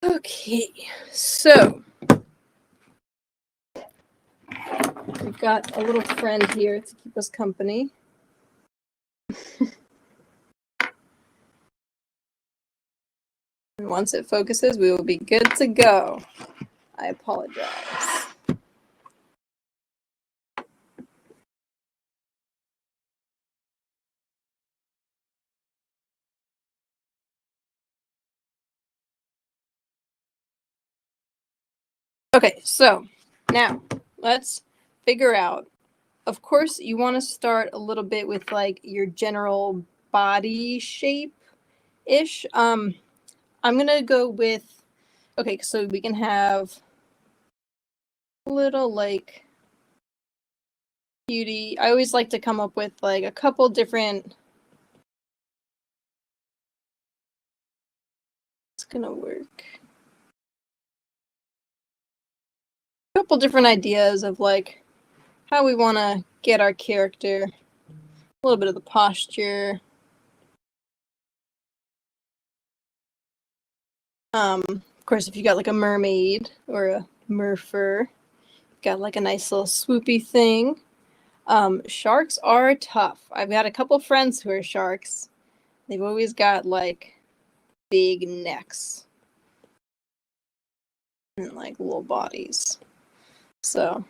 Okay, so we've got a little friend here to keep us company. And once it focuses, we will be good to go. I apologize. Okay, so now let's figure out. Of course, you want to start a little bit with like your general body shape-ish. I'm gonna go with, okay, so we can have a little like beauty. I always like to come up with like a couple different. It's gonna work. A couple different ideas of like how we want to get our character, a little bit of the posture. Of course, if you got like a mermaid or a merfer, got like a nice little swoopy thing. Sharks are tough. I've got a couple friends who are sharks. They've always got like big necks and like little bodies. So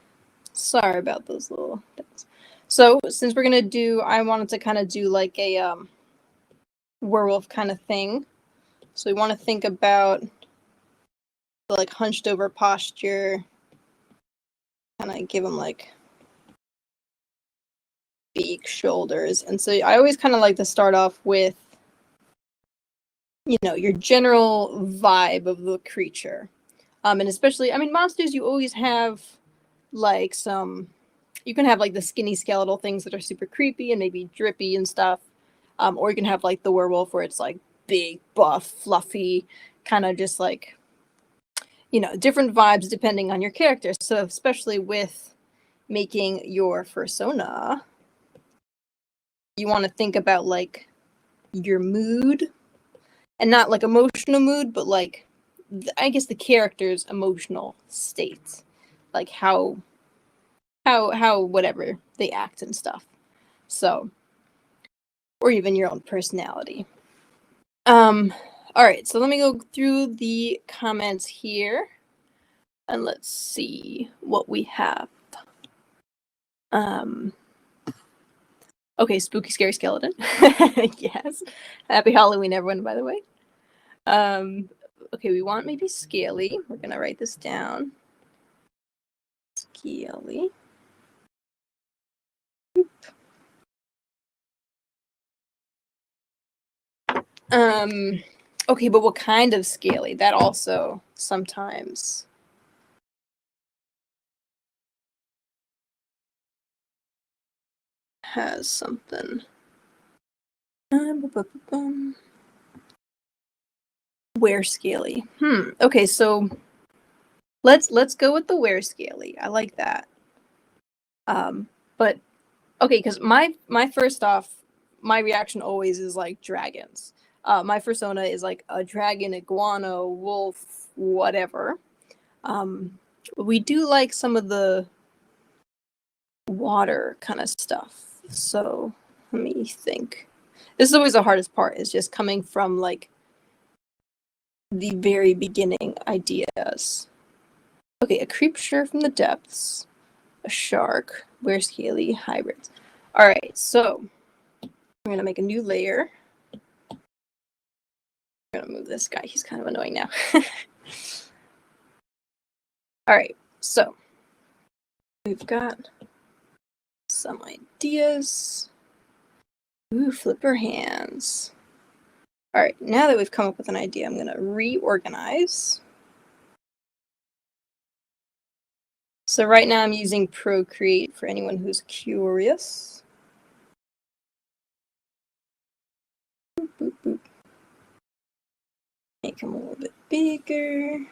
sorry about those little things. So since we're gonna do, I wanted to kind of do like a werewolf kind of thing. So we want to think about the like hunched over posture, kind of give them like big shoulders. And so I always kind of like to start off with, you know, your general vibe of the creature. And especially, I mean, monsters, you always have like some, you can have like the skinny skeletal things that are super creepy and maybe drippy and stuff. Or you can have like the werewolf where it's like big, buff, fluffy, kind of just like, you know, different vibes depending on your character. So especially with making your fursona, you want to think about like your mood, and not like emotional mood, but like I guess the character's emotional state, like how whatever they act and stuff. So, or even your own personality. All right, so let me go through the comments here and let's see what we have. Okay, spooky scary skeleton. Yes. Happy Halloween, everyone, by the way. Okay, we want maybe scaly. We're gonna write this down. Scaly. Okay, but what kind of scaly? That also sometimes has something. Where scaly? Okay, so let's go with the where scaly. I like that. But okay, because my first off, my reaction always is like dragons. My fursona is like a dragon, iguana, wolf, whatever. We do like some of the water kind of stuff. So let me think. This is always the hardest part, is just coming from like the very beginning ideas. Okay, a creature from the depths, a shark, where scaly, hybrids. All right, so I'm gonna make a new layer. I'm gonna move this guy. He's kind of annoying now. All right, so we've got some ideas. Ooh, flipper hands. All right, now that we've come up with an idea, I'm gonna reorganize. So right now I'm using Procreate for anyone who's curious. Boop, boop, boop. Make them a little bit bigger.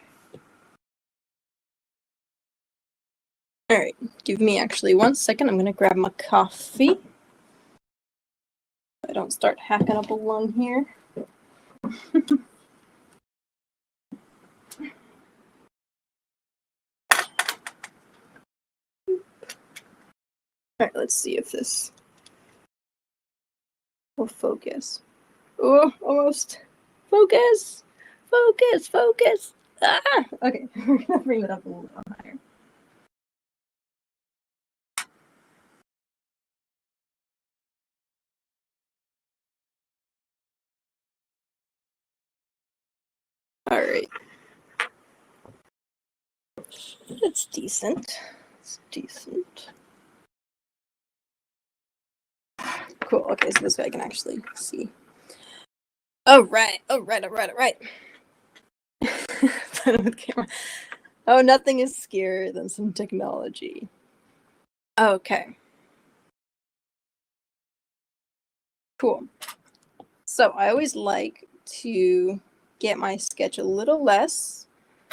All right, give me actually 1 second. I'm gonna grab my coffee. I don't start hacking up a lung here. All right, let's see if this will focus. Oh, almost. Focus! Focus! Focus! Ah! Okay, we're gonna bring it up a little higher. All right. It's decent. It's decent. Cool. Okay, so this way I can actually see. All right. All right. All right. All right. With camera. Oh, nothing is scarier than some technology. Okay. Cool. So I always like to get my sketch a little less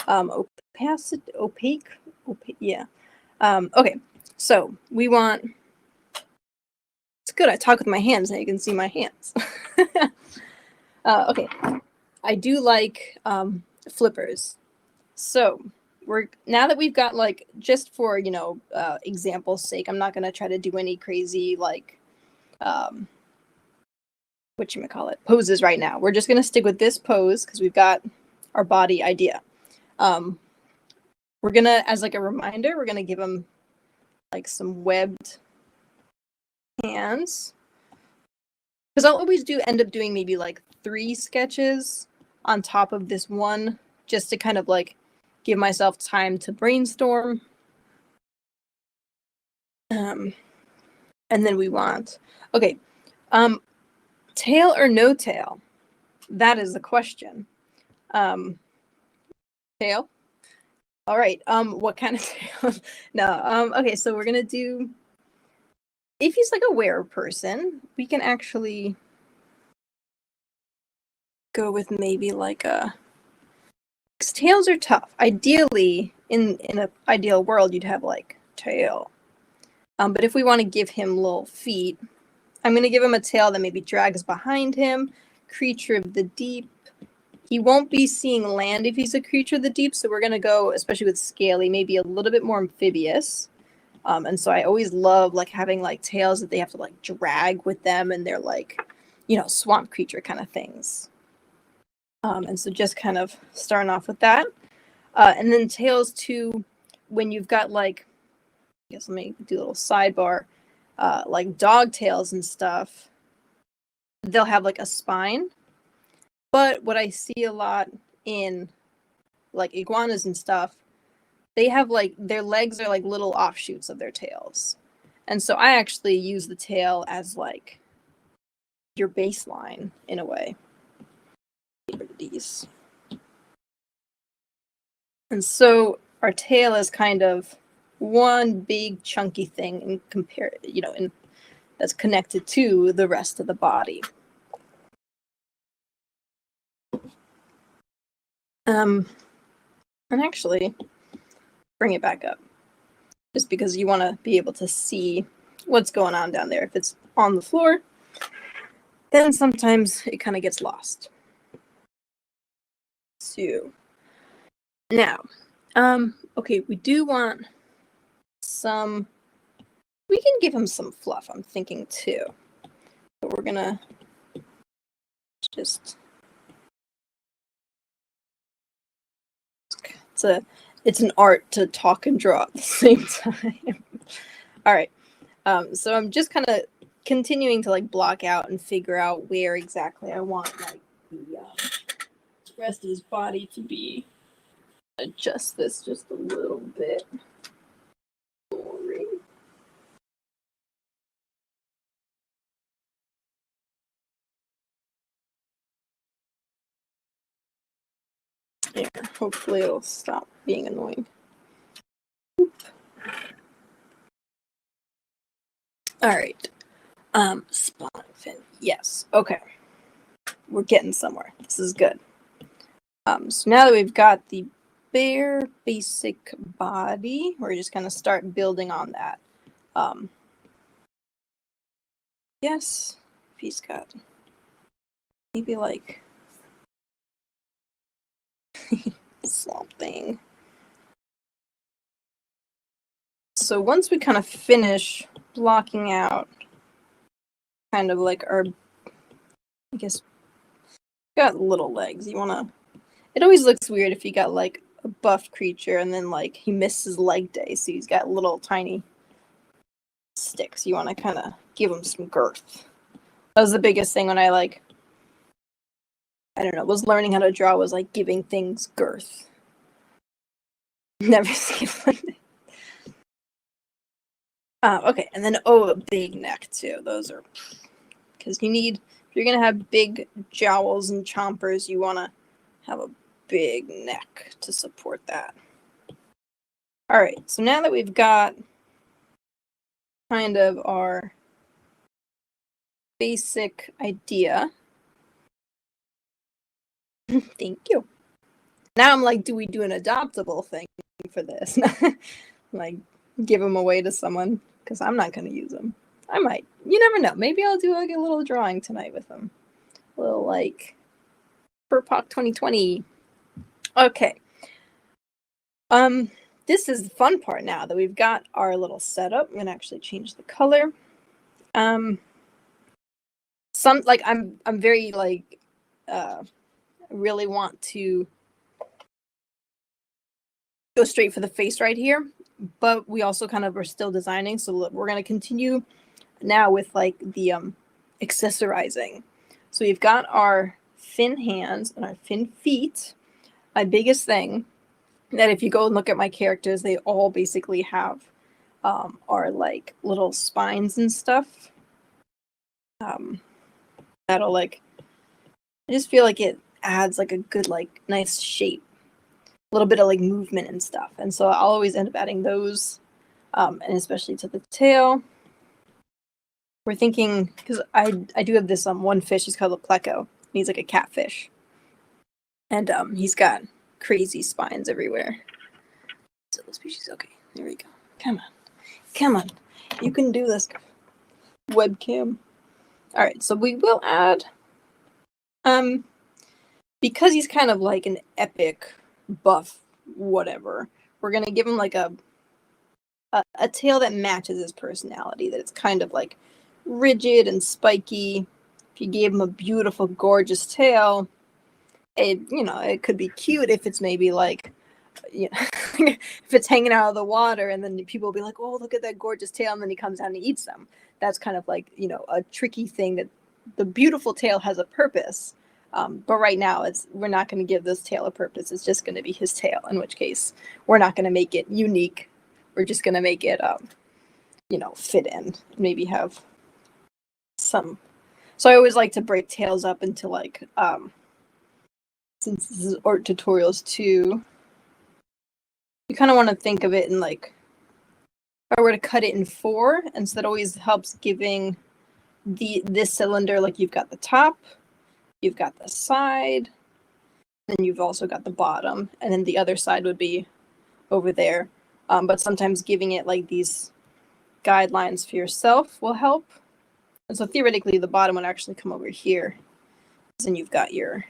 opaque. Yeah. Okay. So we want. It's good. I talk with my hands, and you can see my hands. Okay. I do like flippers. So we're now that we've got like just for example's sake, I'm not gonna try to do any crazy like whatchamacallit poses right now. We're just gonna stick with this pose because we've got our body idea. We're gonna, as like a reminder, we're gonna give him like some webbed hands. Because I'll always end up doing maybe like 3 sketches on top of this one, just to kind of like give myself time to brainstorm. And then we want, okay, tail or no tail? That is the question. Tail? All right. What kind of tail? No. Okay, so we're gonna do, if he's like a were person, we can actually go with maybe like a, because tails are tough. Ideally, in an ideal world, you'd have like tail. But if we want to give him little feet, I'm going to give him a tail that maybe drags behind him. Creature of the deep. He won't be seeing land if he's a creature of the deep, so we're going to go, especially with scaly, maybe a little bit more amphibious. And so I always love like having like tails that they have to like drag with them, and they're like, swamp creature kind of things. And so just kind of starting off with that. And then tails too, when you've got like, I guess let me do a little sidebar, like dog tails and stuff, they'll have like a spine. But what I see a lot in like iguanas and stuff, they have like their legs are like little offshoots of their tails. And so I actually use the tail as like your baseline in a way. Get rid of these. And so our tail is kind of one big chunky thing and compare, and that's connected to the rest of the body. And actually bring it back up just because you want to be able to see what's going on down there. If it's on the floor, then sometimes it kind of gets lost. So now, okay, we do want some, we can give him some fluff, I'm thinking too. But we're gonna just, it's an art to talk and draw at the same time. All right. So I'm just kind of continuing to like block out and figure out where exactly I want like the rest of his body to be. Adjust this just a little bit. There, hopefully it'll stop being annoying. All right. Spawn fin. Yes. Okay. We're getting somewhere. This is good. So now that we've got the bare basic body, we're just gonna start building on that. Yes, if he's got maybe like something. So once we kind of finish blocking out kind of like our, I guess, got little legs. You want to, it always looks weird if you got like a buff creature and then like he misses leg day, so he's got little tiny sticks. You want to kind of give him some girth. That was the biggest thing when I like, I don't know, was learning how to draw, was like giving things girth. Never seen it like that. Okay, and then a big neck too. Those are, because you need, if you're gonna have big jowls and chompers, you want to have a big neck to support that. All right, so now that we've got kind of our basic idea. Thank you. Now I'm like, do we do an adoptable thing for this? Like, give them away to someone, because I'm not going to use them. I might. You never know. Maybe I'll do like a little drawing tonight with them. A little like Furpoc 2020. Okay. This is the fun part now that we've got our little setup. I'm going to actually change the color. Some like I'm very like really want to go straight for the face right here, but we also kind of are still designing, so we're going to continue now with like the accessorizing. So we've got our fin hands and our fin feet. My biggest thing that if you go and look at my characters, they all basically have are like little spines and stuff. That'll like, I just feel like it adds like a good like nice shape, a little bit of like movement and stuff, and so I'll always end up adding those, and especially to the tail. We're thinking, because I do have this one fish, he's called a pleco. He's like a catfish, and he's got crazy spines everywhere. So the species, okay, there we go. Come on, you can do this. Webcam. All right, so we will add, because he's kind of like an epic buff, whatever. We're gonna give him like a tail that matches his personality. That it's kind of like rigid and spiky. If you gave him a beautiful, gorgeous tail, it could be cute if it's maybe like, if it's hanging out of the water, and then people will be like, "Oh, look at that gorgeous tail," and then he comes down and eats them. That's kind of like a tricky thing. That the beautiful tail has a purpose, but right now we're not going to give this tail a purpose. It's just going to be his tail. In which case, we're not going to make it unique. We're just going to make it, fit in. Maybe have some. So I always like to break tails up into like, since this is art tutorials too, you kind of want to think of it in like, if I were to cut it in 4, and so that always helps giving this cylinder, like you've got the top, you've got the side, and you've also got the bottom, and then the other side would be over there. But sometimes giving it like these guidelines for yourself will help. And so theoretically, the bottom would actually come over here. Then you've got your,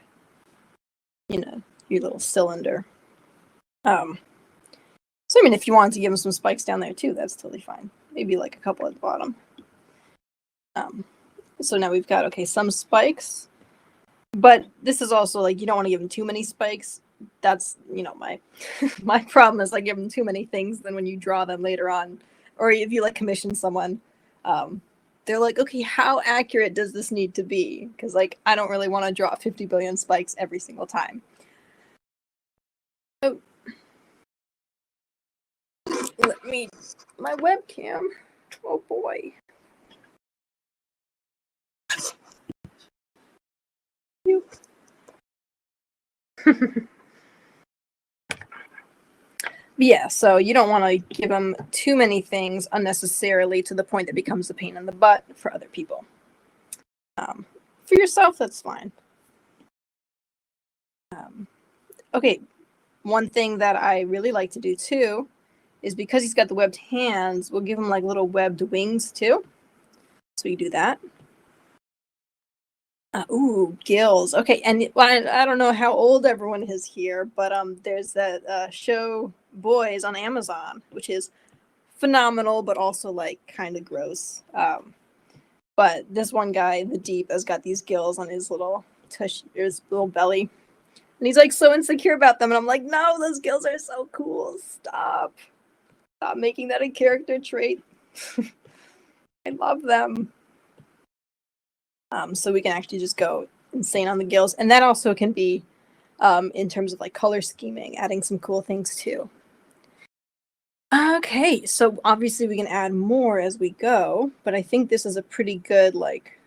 your little cylinder. So, I mean, if you wanted to give them some spikes down there too, that's totally fine. Maybe like a couple at the bottom. So now we've got, okay, some spikes. But this is also like, you don't want to give them too many spikes. That's, my problem is like give them too many things. Then when you draw them later on, or if you like commission someone, they're like, okay, how accurate does this need to be? Because like, I don't really want to draw 50 billion spikes every single time. Oh. Let me, my webcam. Oh boy. Yeah, so you don't want to give them too many things unnecessarily to the point that becomes a pain in the butt for other people. For yourself, that's fine. Okay, one thing that I really like to do too is, because he's got the webbed hands, we'll give him like little webbed wings too. So you do that. Ooh, gills. Okay, and I don't know how old everyone is here, but there's that show Boys on Amazon, which is phenomenal, but also like kind of gross. But this one guy, the Deep, has got these gills on his little his little belly, and he's like so insecure about them. And I'm like, no, those gills are so cool. Stop making that a character trait. I love them. So we can actually just go insane on the gills, and that also can be in terms of like color scheming, adding some cool things too. Okay, so obviously we can add more as we go, but I think this is a pretty good like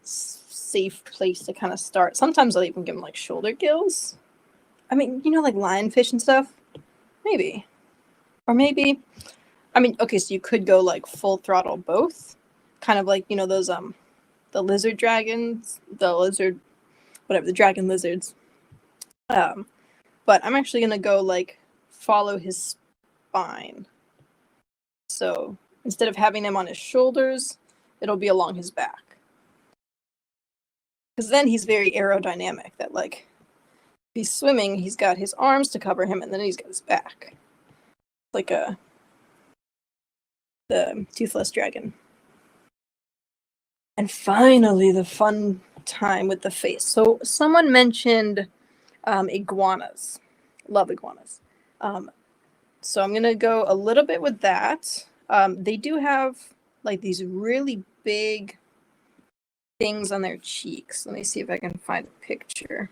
safe place to kind of start. Sometimes I'll even give them like shoulder gills. I mean, you know, like lionfish and stuff. Maybe, or maybe. I mean, okay, so you could go like full throttle both, kind of like, you know, those the lizard dragons, the dragon lizards. But I'm actually gonna go like follow his spine. So instead of having him on his shoulders, it'll be along his back. Because then he's very aerodynamic. That like if he's swimming, he's got his arms to cover him, and then he's got his back, like the toothless dragon. And finally, the fun time with the face. So someone mentioned iguanas. Love iguanas. So I'm going to go a little bit with that. They do have like these really big things on their cheeks. Let me see if I can find a picture.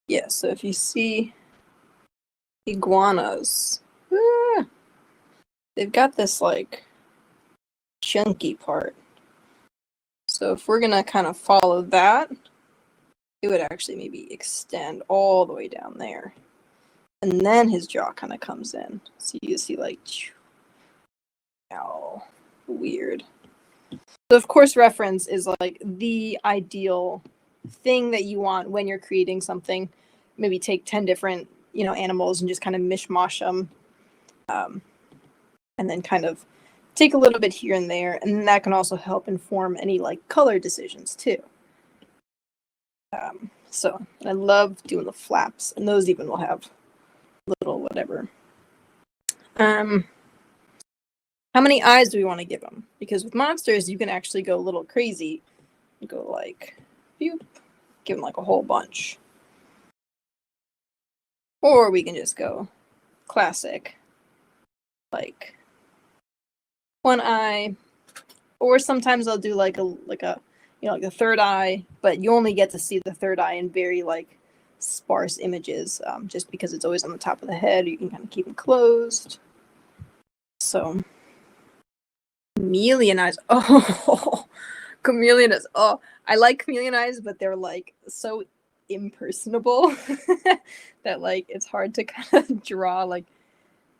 Yeah, so if you see iguanas, they've got this like chunky part. So if we're going to kind of follow that, it would actually maybe extend all the way down there. And then his jaw kind of comes in. So you see like, ow, weird. So of course reference is like the ideal thing that you want when you're creating something. Maybe take 10 different, you know, animals and just kind of mishmash them. And then kind of take a little bit here and there. And that can also help inform any like color decisions too. So I love doing the flaps, and those even will have little whatever. How many eyes do we want to give them? Because with monsters, you can actually go a little crazy. You go like, boop, give them like a whole bunch. Or we can just go classic, like one eye. Or sometimes I'll do like a you know, like a third eye, but you only get to see the third eye in very like sparse images, just because it's always on the top of the head. You can kind of keep them closed. So chameleon eyes. Oh, chameleon eyes. Oh, I like chameleon eyes, but they're like so impersonable that like it's hard to kind of draw. Like,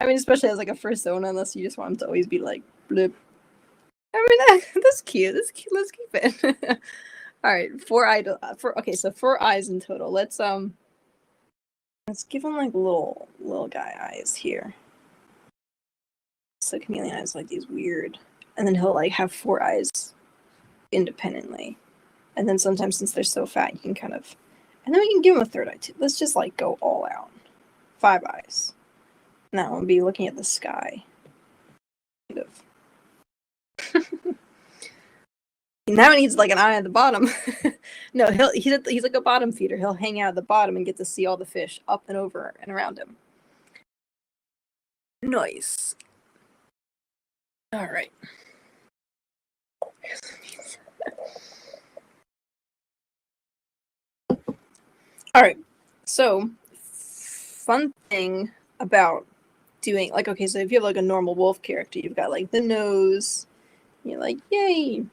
I mean, especially as like a Fursona, unless you just want them to always be like blip. I mean, that's cute. That's cute. Let's keep it. All right, okay, so 4 eyes in total. Let's give him like little guy eyes here. So chameleon eyes like these weird, and then he'll like have 4 eyes independently, and then sometimes since they're so fat, you can kind of, and then we can give him a third eye too. Let's just like go all out. 5 eyes. Now we'll be looking at the sky. Kind of. Now he needs like an eye at the bottom. No, he's like a bottom feeder. He'll hang out at the bottom and get to see all the fish up and over and around him. Nice. All right. All right. So, fun thing about doing like, okay, so if you have like a normal wolf character, you've got like the nose. You're like, yay.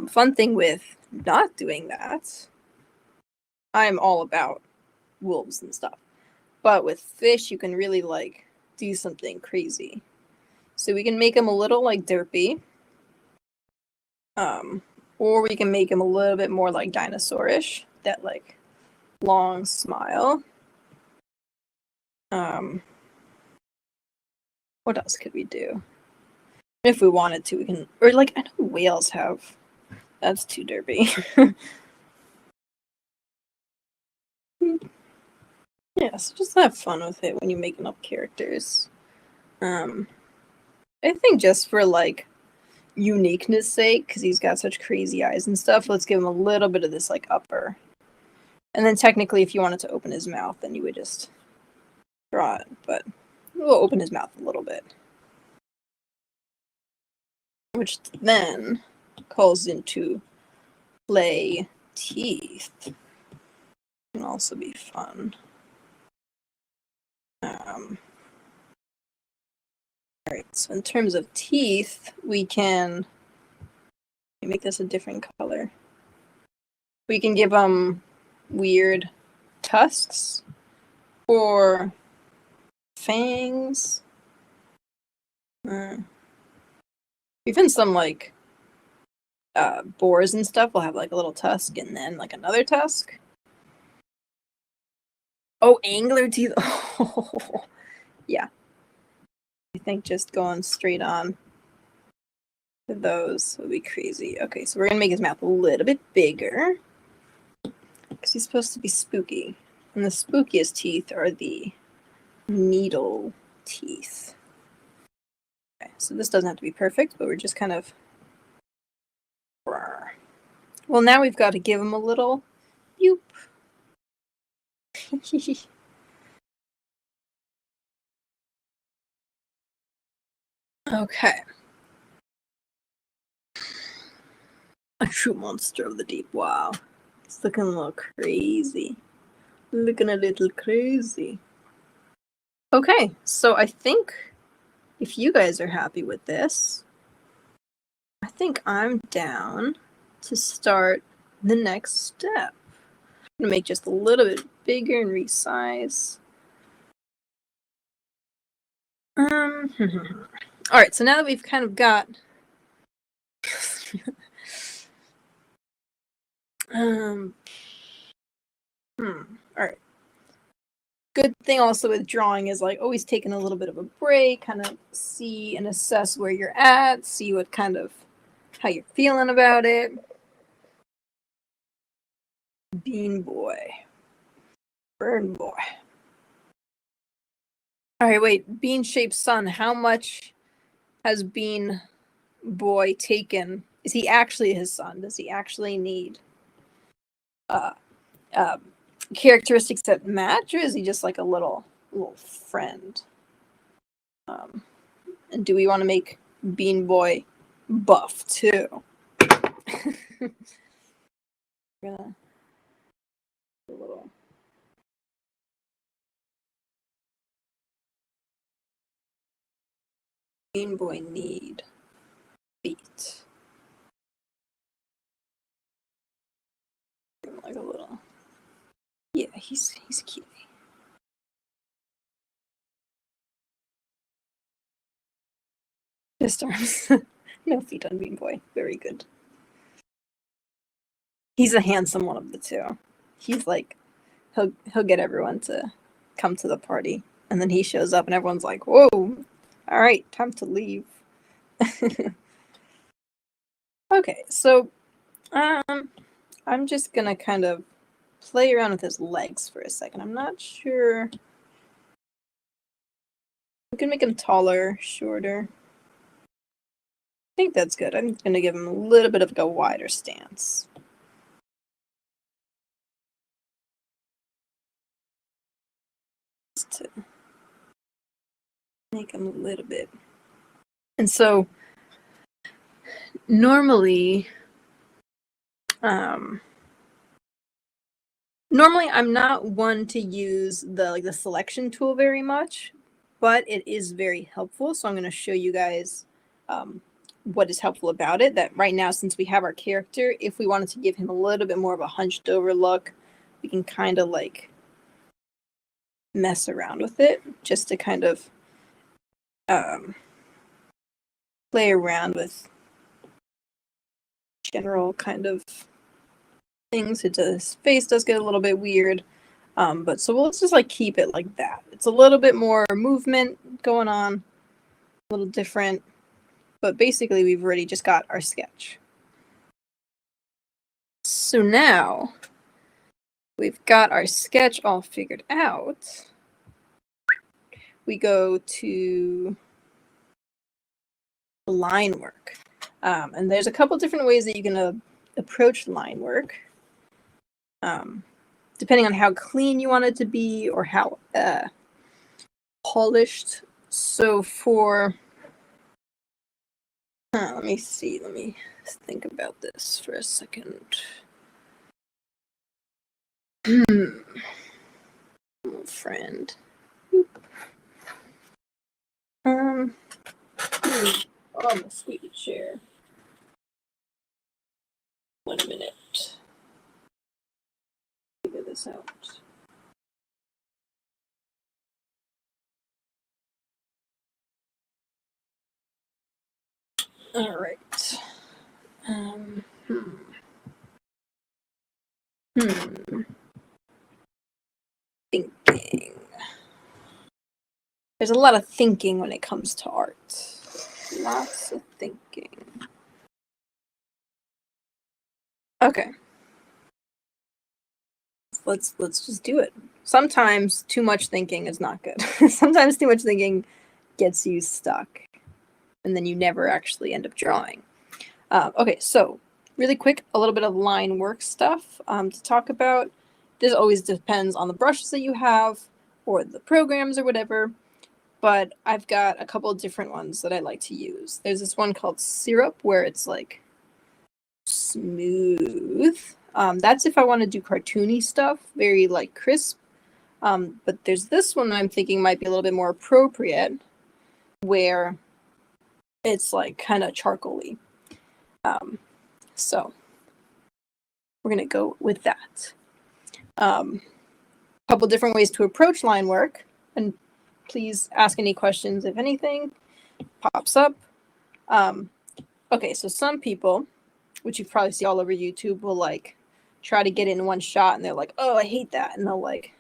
Fun thing with not doing that, I'm all about wolves and stuff. But with fish, you can really like do something crazy. So we can make them a little like derpy. Or we can make them a little bit more like dinosaurish. That like long smile. What else could we do? If we wanted to, we can, or like I know whales have. That's too derpy. Yeah, so just have fun with it when you're making up characters. I think just for like uniqueness sake, because he's got such crazy eyes and stuff, let's give him a little bit of this like upper. And then technically if you wanted to open his mouth, then you would just draw it, but we'll open his mouth a little bit. Which then calls into play teeth. Can also be fun. Alright, so in terms of teeth, we can make this a different color. We can give them weird tusks or fangs. Even some like boars and stuff will have like a little tusk and then like another tusk. Oh, angler teeth. Oh, yeah. I think just going straight on to those would be crazy. Okay, so we're going to make his mouth a little bit bigger because he's supposed to be spooky. And the spookiest teeth are the needle teeth. Okay, so this doesn't have to be perfect, but we're just kind of... Well, now we've got to give him a little yoop. Okay. A true monster of the deep. Wow. It's looking a little crazy. Looking a little crazy. Okay, so I think if you guys are happy with this, I think I'm down to start the next step. I'm gonna make just a little bit bigger and resize. Alright, so now that we've kind of got alright. Good thing also with drawing is like always taking a little bit of a break, kind of see and assess where you're at, see what kind of how you're feeling about it. Bean boy. Burn boy. Alright, wait. Bean-shaped sun. How much has Bean boy taken? Is he actually his son? Does he actually need characteristics that match, or is he just like a little friend? And do we want to make Bean boy buff too? We're gonna do a little. Bean boy need feet. Like a little. Yeah, he's cute. Just arms. No feet on Bean boy. Very good. He's a handsome one of the two. He's like he'll get everyone to come to the party, and then he shows up and everyone's like, whoa, all right, time to leave. Okay, so I'm just gonna kind of play around with his legs for a second. I'm not sure. We can make him taller, shorter. I think that's good. I'm gonna give him a little bit of a wider stance. To make him a little bit. And so normally I'm not one to use the selection tool very much, but it is very helpful. So I'm going to show you guys what is helpful about it. That right now, since we have our character, if we wanted to give him a little bit more of a hunched over look, we can kind of like mess around with it just to kind of play around with general kind of things. His face does get a little bit weird, but so let's just like keep it like that. It's a little bit more movement going on, a little different, but basically we've already just got our sketch. So now we've got our sketch all figured out, we go to line work. And there's a couple different ways that you can approach line work, depending on how clean you want it to be or how polished. So for, let me see, let me think about this for a second. Friend. On the sweet chair. 1 minute. Figure this out. All right. Thinking. There's a lot of thinking when it comes to art. Lots of thinking. Okay. Let's just do it. Sometimes too much thinking is not good. Sometimes too much thinking gets you stuck, and then you never actually end up drawing. Okay, so really quick, a little bit of line work stuff to talk about. This always depends on the brushes that you have or the programs or whatever, but I've got a couple of different ones that I like to use. There's this one called Syrup where it's like smooth. That's if I want to do cartoony stuff, very like crisp. But there's this one that I'm thinking might be a little bit more appropriate where it's like kind of charcoaly. So we're going to go with that. Couple different ways to approach line work, and please ask any questions if anything pops up. Okay, so some people, which you probably see all over YouTube, will like try to get it in one shot and they're like, oh, I hate that. And they'll like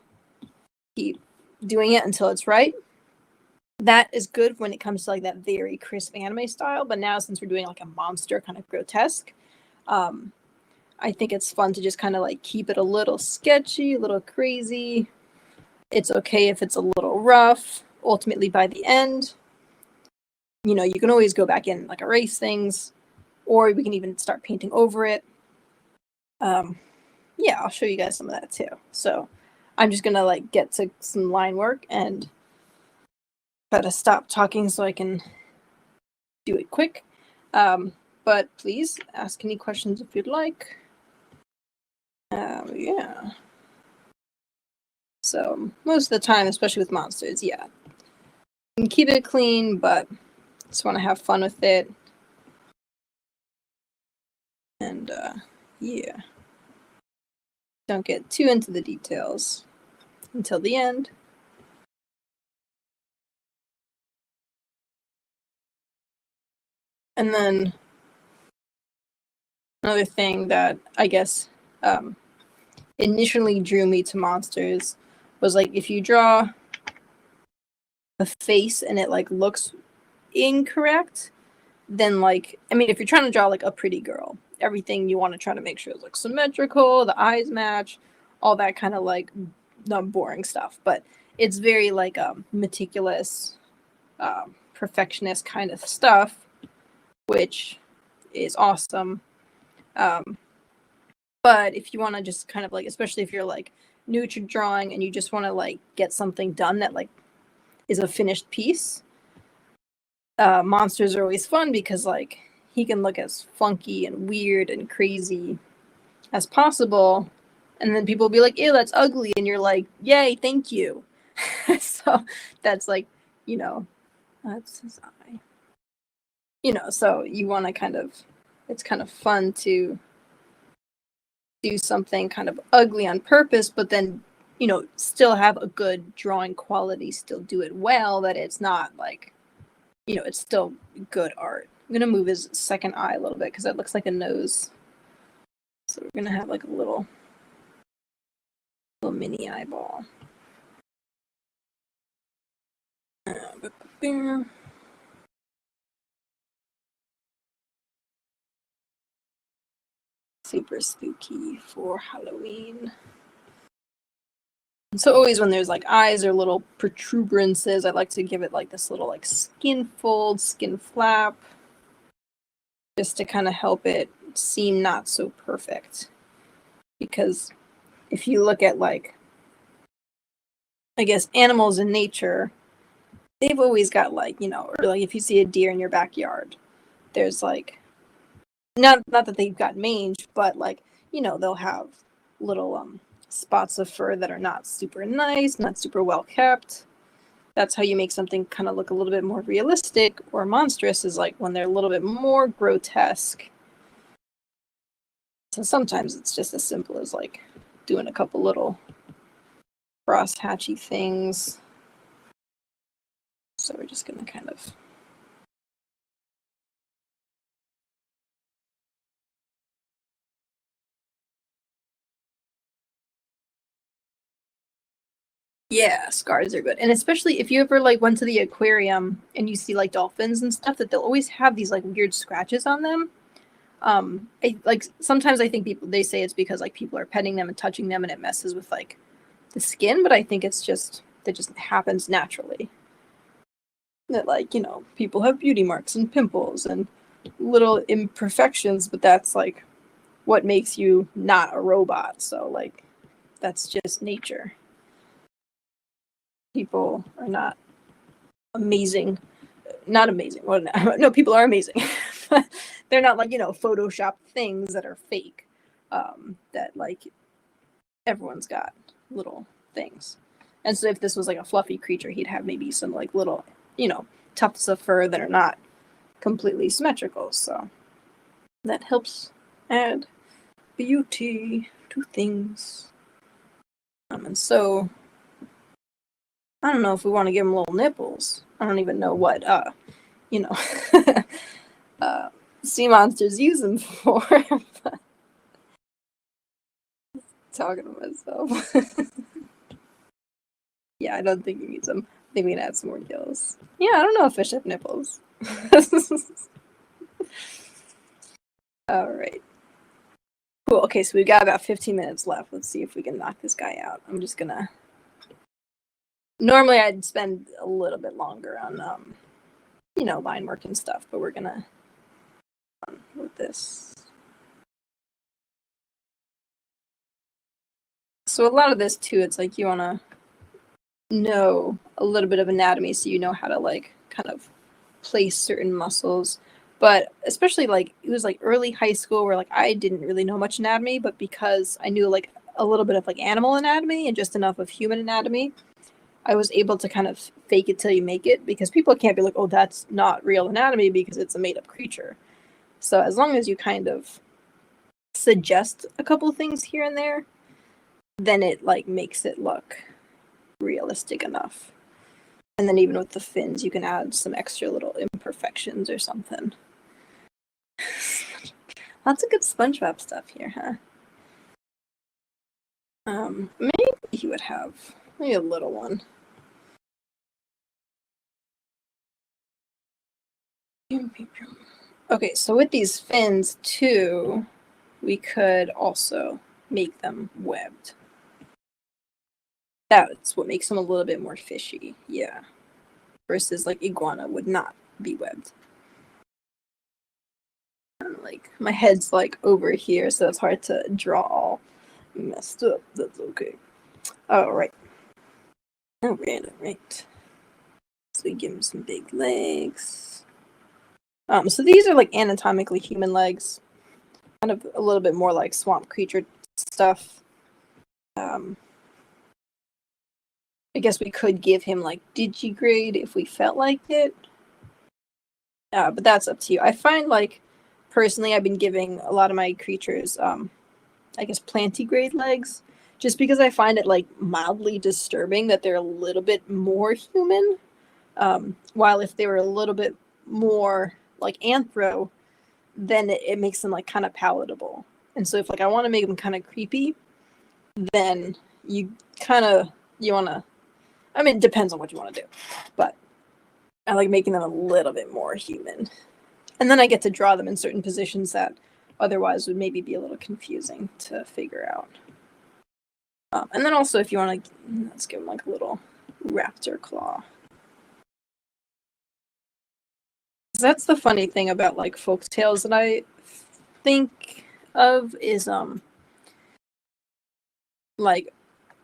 keep doing it until it's right. That is good when it comes to like that very crisp anime style. But now since we're doing like a monster kind of grotesque, I think it's fun to just kind of like keep it a little sketchy, a little crazy. It's okay if it's a little rough. Ultimately, by the end, you know, you can always go back in and like erase things, or we can even start painting over it. Yeah, I'll show you guys some of that too. So I'm just gonna like get to some line work and try to stop talking so I can do it quick. But please ask any questions if you'd like. Yeah. So most of the time, especially with monsters, yeah, you can keep it clean, but just want to have fun with it. And yeah, don't get too into the details until the end. And then another thing that I guess initially drew me to monsters was like if you draw a face and it like looks incorrect, then like I mean if you're trying to draw like a pretty girl, everything you want to try to make sure is like symmetrical, the eyes match, all that kind of like not boring stuff, but it's very like meticulous, perfectionist kind of stuff, which is awesome. But if you want to just kind of like, especially if you're like new to drawing and you just want to like get something done that like is a finished piece, monsters are always fun because like he can look as funky and weird and crazy as possible, and then people will be like, ew, that's ugly, and you're like, yay, thank you. So that's like, you know, that's his eye. You know, so you want to kind of, it's kind of fun to do something kind of ugly on purpose, but then, you know, still have a good drawing quality, still do it well, that it's not like, you know, it's still good art. I'm going to move his second eye a little bit because that looks like a nose. So we're going to have like a little mini eyeball. Super spooky for Halloween. So always when there's like eyes or little protuberances, I like to give it like this little like skin fold, skin flap, just to kind of help it seem not so perfect. Because if you look at like, I guess, animals in nature, they've always got like, you know, or like if you see a deer in your backyard, there's like, not that they've got mange, but like, you know, they'll have little spots of fur that are not super nice, not super well kept. That's how you make something kind of look a little bit more realistic or monstrous, is like when they're a little bit more grotesque. So sometimes it's just as simple as like doing a couple little cross hatchy things. So we're just gonna kind of yeah, scars are good. And especially if you ever like went to the aquarium and you see like dolphins and stuff, that they'll always have these like weird scratches on them. Like sometimes I think people, they say it's because like people are petting them and touching them and it messes with like the skin, but I think it's just that just happens naturally. That like, you know, people have beauty marks and pimples and little imperfections, but that's like what makes you not a robot. So like that's just nature. People are not amazing. Not amazing. Well, no, people are amazing. They're not like, you know, Photoshop things that are fake. That like everyone's got little things. And so if this was like a fluffy creature, he'd have maybe some like little, you know, tufts of fur that are not completely symmetrical. So that helps add beauty to things. And so I don't know if we want to give him little nipples. I don't even know what you know sea monsters use them for. Talking to myself. Yeah, I don't think he needs them. I think we can add some more gills. Yeah, I don't know if fish have nipples. All right. Cool. Okay, so we've got about 15 minutes left. Let's see if we can knock this guy out. I'm just gonna. Normally, I'd spend a little bit longer on, you know, line work and stuff, but we're gonna with this. So a lot of this too, it's like you wanna know a little bit of anatomy so you know how to like kind of place certain muscles. But especially like it was like early high school where like I didn't really know much anatomy, but because I knew like a little bit of like animal anatomy and just enough of human anatomy, I was able to kind of fake it till you make it, because people can't be like, oh, that's not real anatomy because it's a made up creature. So as long as you kind of suggest a couple things here and there, then it like makes it look realistic enough. And then even with the fins, you can add some extra little imperfections or something. Lots of good SpongeBob stuff here, huh? Maybe he would have maybe a little one. Okay, so with these fins too, we could also make them webbed. That's what makes them a little bit more fishy, yeah. Versus like iguana would not be webbed. Like my head's like over here, so it's hard to draw all messed up. That's okay. All right. All right. So we give him some big legs. So these are like anatomically human legs, kind of a little bit more like swamp creature stuff. I guess we could give him like digigrade if we felt like it. But that's up to you. I find like personally I've been giving a lot of my creatures I guess plantigrade legs, just because I find it like mildly disturbing that they're a little bit more human. While if they were a little bit more like anthro, then it makes them like kind of palatable. And so if like I want to make them kind of creepy, then you want to, I mean, it depends on what you want to do, but I like making them a little bit more human. And then I get to draw them in certain positions that otherwise would maybe be a little confusing to figure out. And then also if you want to, let's give him like a little raptor claw. That's the funny thing about like folk tales that I think of is like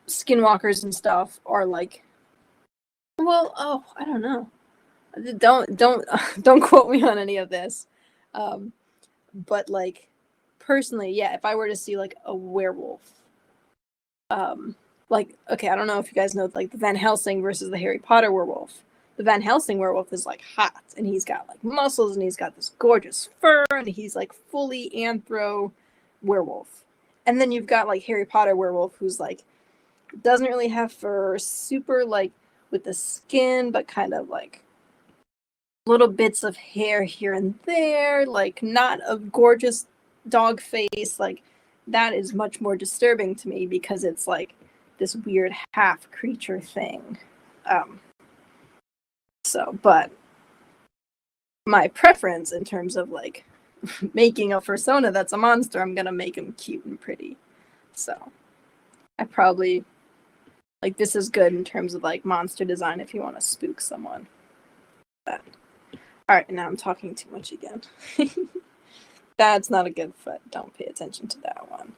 skinwalkers and stuff are like, well, oh, I don't know. Don't quote me on any of this. But like personally, yeah, if I were to see like a werewolf, like, okay, I don't know if you guys know like the Van Helsing versus the Harry Potter werewolf. The Van Helsing werewolf is like hot and he's got like muscles and he's got this gorgeous fur and he's like fully anthro werewolf. And then you've got like Harry Potter werewolf who's like doesn't really have fur, super like with the skin, but kind of like little bits of hair here and there, like not a gorgeous dog face. Like that is much more disturbing to me because it's like this weird half creature thing. But my preference in terms of like making a Fursona that's a monster, I'm gonna make him cute and pretty. So I probably like this is good in terms of like monster design if you want to spook someone. But all right, now I'm talking too much again. That's not a good foot. Don't pay attention to that one.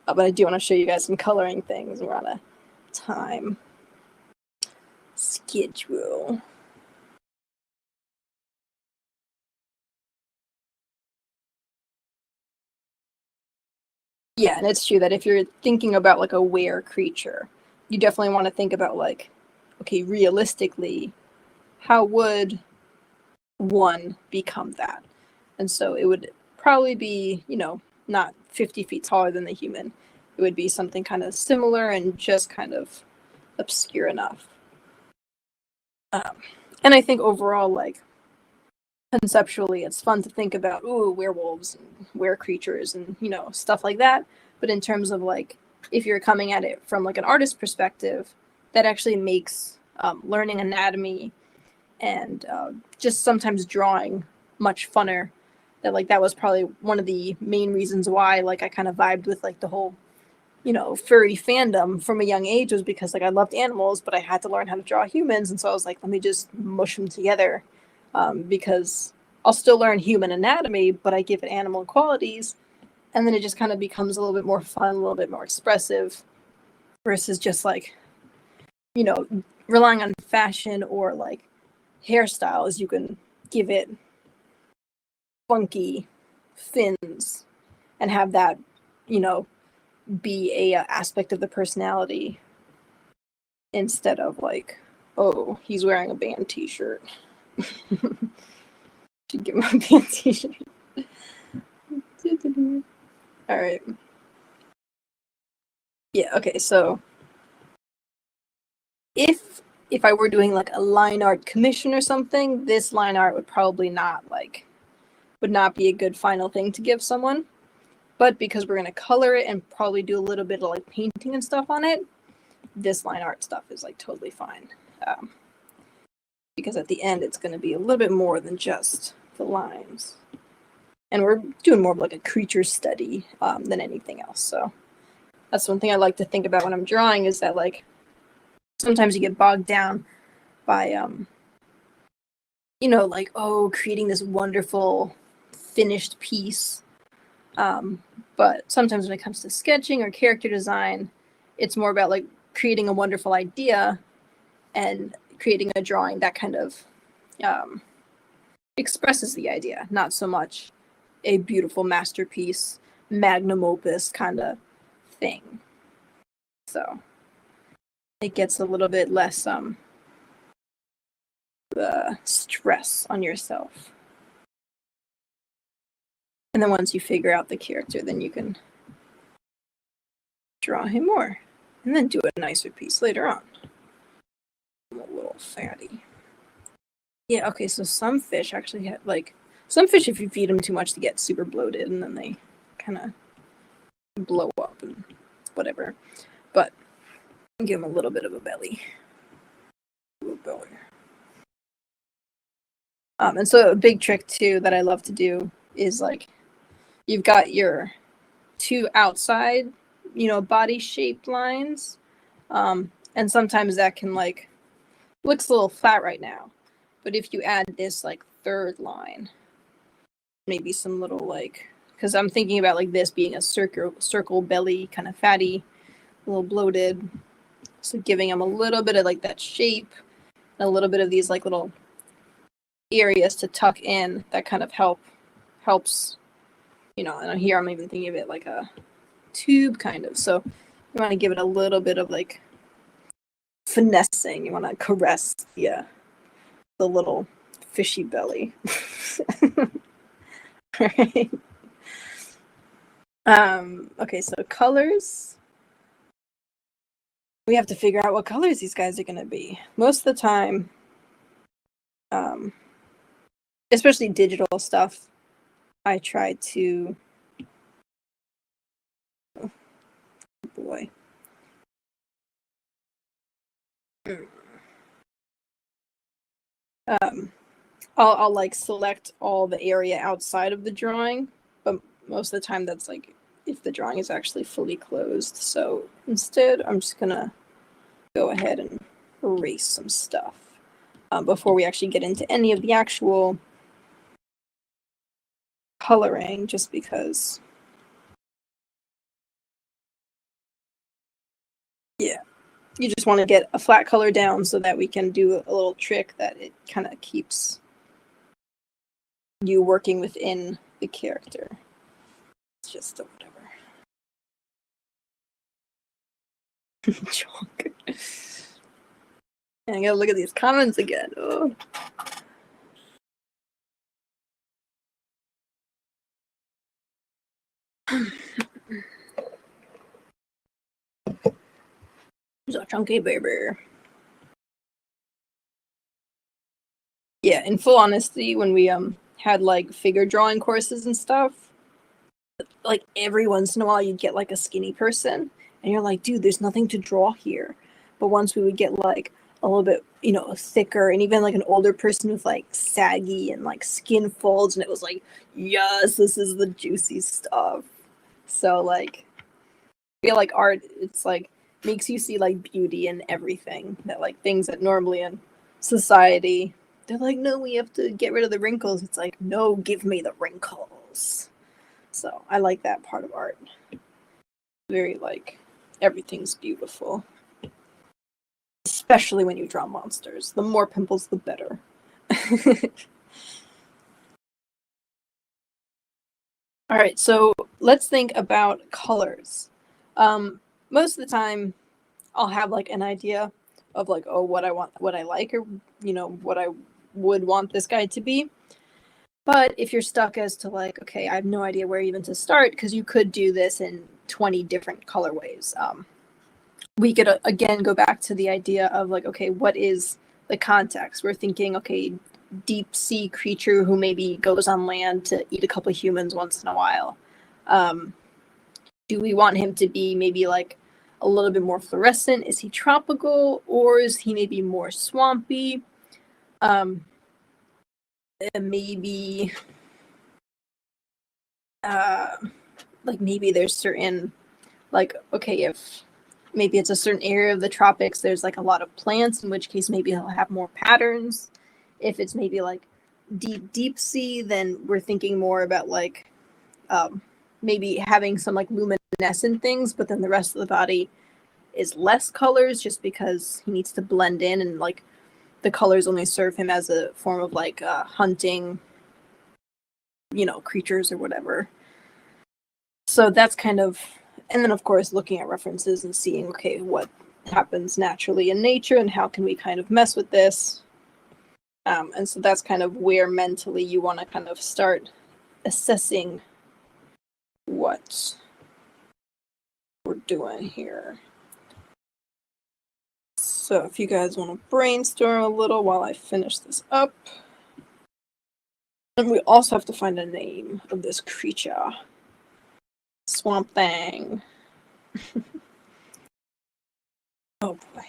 But I do want to show you guys some coloring things. We're on a time schedule. Yeah, and it's true that if you're thinking about like a were creature, you definitely want to think about like, okay, realistically, how would one become that? And so it would probably be, you know, not 50 feet taller than the human. It would be something kind of similar and just kind of obscure enough. And I think overall, like, conceptually, it's fun to think about, ooh, werewolves and were creatures and, you know, stuff like that. But in terms of, like, if you're coming at it from, like, an artist perspective, that actually makes learning anatomy and just sometimes drawing much funner. That, like, that was probably one of the main reasons why, like, I kind of vibed with, like, the whole, you know, furry fandom from a young age was because like I loved animals, but I had to learn how to draw humans, and so I was like, let me just mush them together, because I'll still learn human anatomy, but I give it animal qualities, and then it just kind of becomes a little bit more fun, a little bit more expressive, versus just like, you know, relying on fashion or like hairstyles. You can give it funky fins and have that, you know, be a aspect of the personality instead of like, oh, he's wearing a band t-shirt. Should give him a band t-shirt. All right. Yeah, okay, so if I were doing like a line art commission or something, this line art would probably not be a good final thing to give someone. But because we're gonna color it and probably do a little bit of like painting and stuff on it, this line art stuff is like totally fine. Because at the end it's going to be a little bit more than just the lines. And we're doing more of like a creature study than anything else. So that's one thing I like to think about when I'm drawing is that like sometimes you get bogged down by, you know, like, oh, creating this wonderful finished piece. But sometimes when it comes to sketching or character design, it's more about like creating a wonderful idea and creating a drawing that kind of expresses the idea, not so much a beautiful masterpiece, magnum opus kind of thing. So it gets a little bit less stress on yourself. And then once you figure out the character, then you can draw him more and then do a nicer piece later on. I'm a little fatty. Yeah, okay, so some fish actually have, like, some fish, if you feed them too much, they get super bloated and then they kind of blow up and whatever. But give them a little bit of a belly. And so a big trick, too, that I love to do is, like, you've got your two outside, you know, body-shaped lines, And sometimes that can like, looks a little flat right now. But if you add this like third line, maybe some little like, because I'm thinking about like this being a circle belly, kind of fatty, a little bloated. So giving them a little bit of like that shape, a little bit of these like little areas to tuck in that kind of helps, you know, and here I'm even thinking of it like a tube kind of. So you want to give it a little bit of like finessing. You want to caress the little fishy belly. Right. Okay, so colors. We have to figure out what colors these guys are gonna be. Most of the time, especially digital stuff, I try to oh boy. I'll like select all the area outside of the drawing, but most of the time that's like if the drawing is actually fully closed. So instead, I'm just gonna go ahead and erase some stuff before we actually get into any of the actual coloring, just because. Yeah, you just want to get a flat color down so that we can do a little trick that it kind of keeps you working within the character. It's just a whatever. Chunk. And I gotta look at these comments again. Oh. So chunky baby. Yeah, in full honesty, when we had like figure drawing courses and stuff, like every once in a while you'd get like a skinny person and you're like, dude, there's nothing to draw here. But once we would get like a little bit, you know, thicker and even like an older person with like saggy and like skin folds, and it was like, yes, this is the juicy stuff. So like I feel like art, it's like makes you see like beauty in everything, that like things that normally in society they're like, no, we have to get rid of the wrinkles. It's like, no, give me the wrinkles. So I like that part of art. Very like everything's beautiful. Especially when you draw monsters. The more pimples, the better. All right, so let's think about colors. Most of the time, I'll have like an idea of like, oh, what I want, what I like, or you know, what I would want this guy to be. But if you're stuck as to like, okay, I have no idea where even to start, because you could do this in 20 different colorways. We could again go back to the idea of like, okay, what is the context? We're thinking, okay, deep sea creature who maybe goes on land to eat a couple of humans once in a while. Do we want him to be maybe like a little bit more fluorescent? Is he tropical, or is he maybe more swampy? Maybe like maybe there's certain like, okay, if maybe it's a certain area of the tropics, there's like a lot of plants, in which case maybe he'll have more patterns. If it's maybe like deep sea, then we're thinking more about like maybe having some like luminescent things, but then the rest of the body is less colors, just because he needs to blend in, and like the colors only serve him as a form of like hunting, you know, creatures or whatever. So that's kind of, and then of course looking at references and seeing, okay, what happens naturally in nature and how can we kind of mess with this. And so that's kind of where mentally you want to kind of start assessing what we're doing here. So if you guys want to brainstorm a little while I finish this up. And we also have to find a name of this creature. Swamp Thing. Oh boy.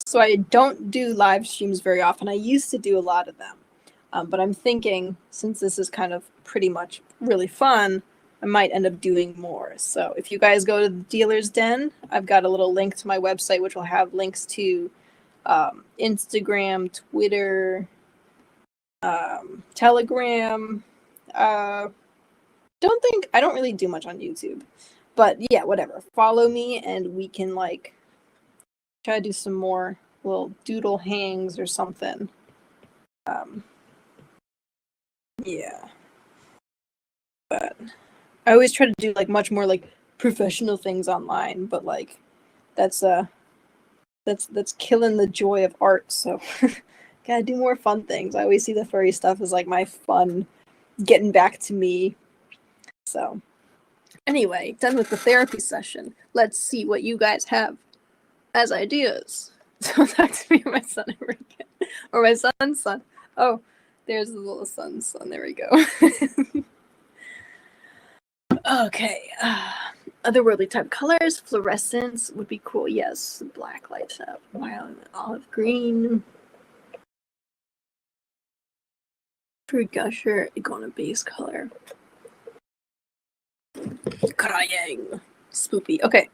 So I don't do live streams very often. I used to do a lot of them. But I'm thinking, since this is kind of pretty much really fun, I might end up doing more. So if you guys go to the Dealer's Den, I've got a little link to my website, which will have links to Instagram, Twitter, Telegram. I don't really do much on YouTube, but yeah, whatever. Follow me, and we can like try to do some more little doodle hangs or something. Yeah, but I always try to do like much more like professional things online, but like that's killing the joy of art. So gotta do more fun things. I always see the furry stuff as like my fun getting back to me. So anyway, done with the therapy session. Let's see what you guys have as ideas. Don't talk to me or my son ever again. Or my son's son. Oh, there's the little son's son. There we go. Okay. Otherworldly type colors. Fluorescence would be cool. Yes. Black lights up. Wild olive green. True gusher. Iguana base color. Crying. Spoopy. Okay.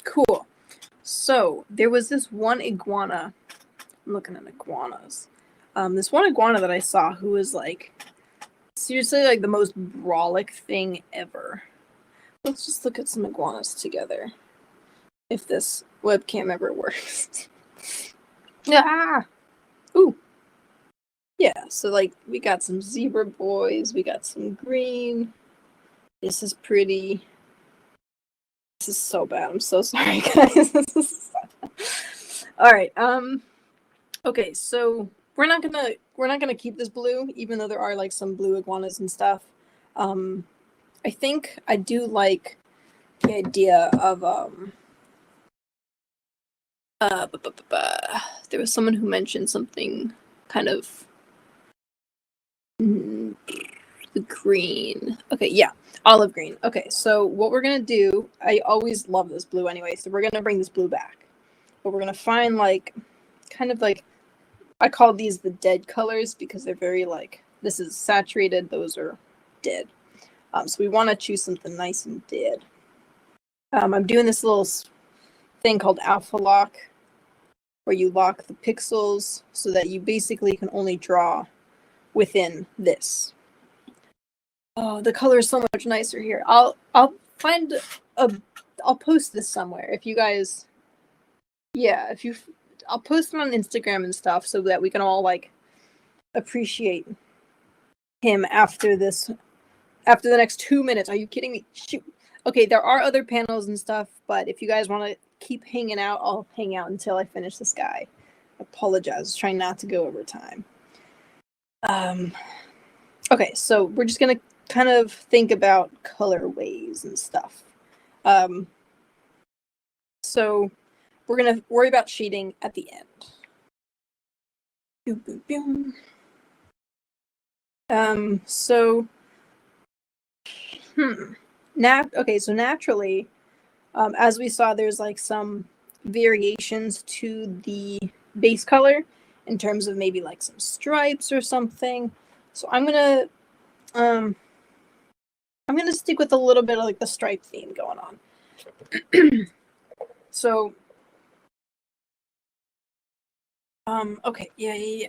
Cool. So there was this one iguana. I'm looking at iguanas. This one iguana that I saw who was like seriously like the most brolic thing ever. Let's just look at some iguanas together. If this webcam ever works. Ah! Ooh. Yeah, so like we got some zebra boys, we got some green. This is pretty. This is so bad. I'm so sorry, guys. All right. Okay, so we're not gonna keep this blue, even though there are like some blue iguanas and stuff. I think I do like the idea of there was someone who mentioned something kind of the green. Okay, yeah, olive green. Okay, so what we're gonna do, I always love this blue anyway, so we're gonna bring this blue back. But we're gonna find like kind of like I call these the dead colors because they're very like this is saturated, those are dead. So we want to choose something nice and dead. I'm doing this little thing called alpha lock, where you lock the pixels so that you basically can only draw within this. Oh, the color is so much nicer here. I'll find I'll post this somewhere if you guys. Yeah, if you, I'll post them on Instagram and stuff so that we can all like appreciate him after this. After the next 2 minutes. Are you kidding me? Shoot. Okay, there are other panels and stuff, but if you guys want to keep hanging out, I'll hang out until I finish this guy. I apologize. Trying not to go over time. Okay, so we're just going to kind of think about colorways and stuff. So we're going to worry about shading at the end. Boom, boom, boom. So okay, so naturally, as we saw, there's like some variations to the base color in terms of maybe like some stripes or something. So I'm gonna stick with a little bit of like the stripe theme going on. So okay, yeah.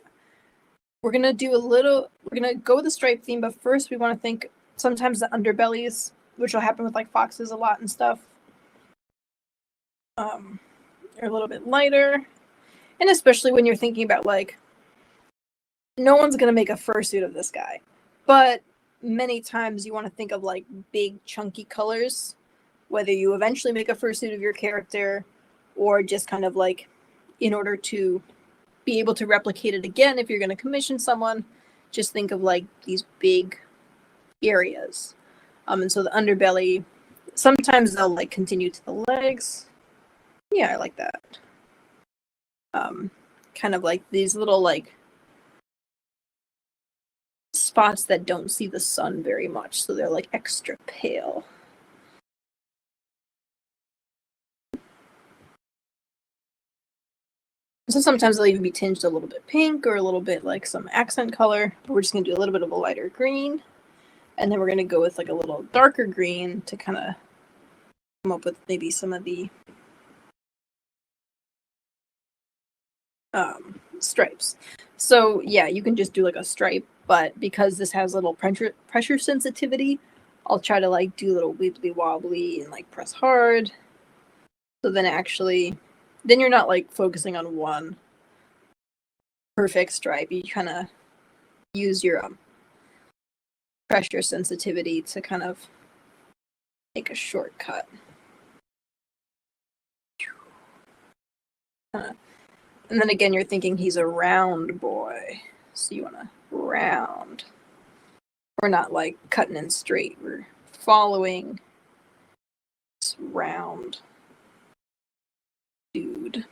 We're gonna go with the stripe theme, but first we want to think sometimes the underbellies, which will happen with like foxes a lot and stuff, are a little bit lighter. And especially when you're thinking about like no one's gonna make a fursuit of this guy. But many times you want to think of like big chunky colors, whether you eventually make a fursuit of your character or just kind of like in order to be able to replicate it again if you're going to commission someone, just think of like these big areas. And so the underbelly, sometimes they'll like continue to the legs. Yeah, I like that. Kind of like these little like spots that don't see the sun very much, so they're like extra pale. So sometimes they'll even be tinged a little bit pink or a little bit like some accent color. But we're just going to do a little bit of a lighter green. And then we're going to go with like a little darker green to kind of come up with maybe some of the stripes. So yeah, you can just do like a stripe, but because this has little pressure sensitivity, I'll try to like do a little wibbly wobbly and like press hard. So then then you're not like focusing on one perfect stripe. You kind of use your pressure sensitivity to kind of make a shortcut. And then again, you're thinking he's a round boy. So you want to round. We're not like cutting in straight. We're following this round dude.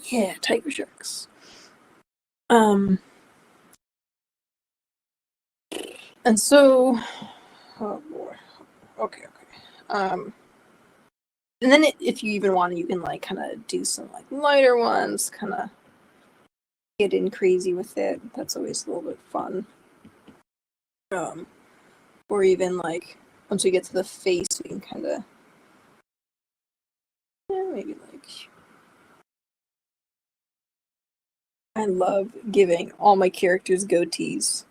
Yeah, tiger sharks. And so, oh boy. Okay. And then if you even want to, you can like kind of do some like lighter ones, kind of get in crazy with it. That's always a little bit fun. Or even like once we get to the face, we can kind of maybe like. I love giving all my characters goatees,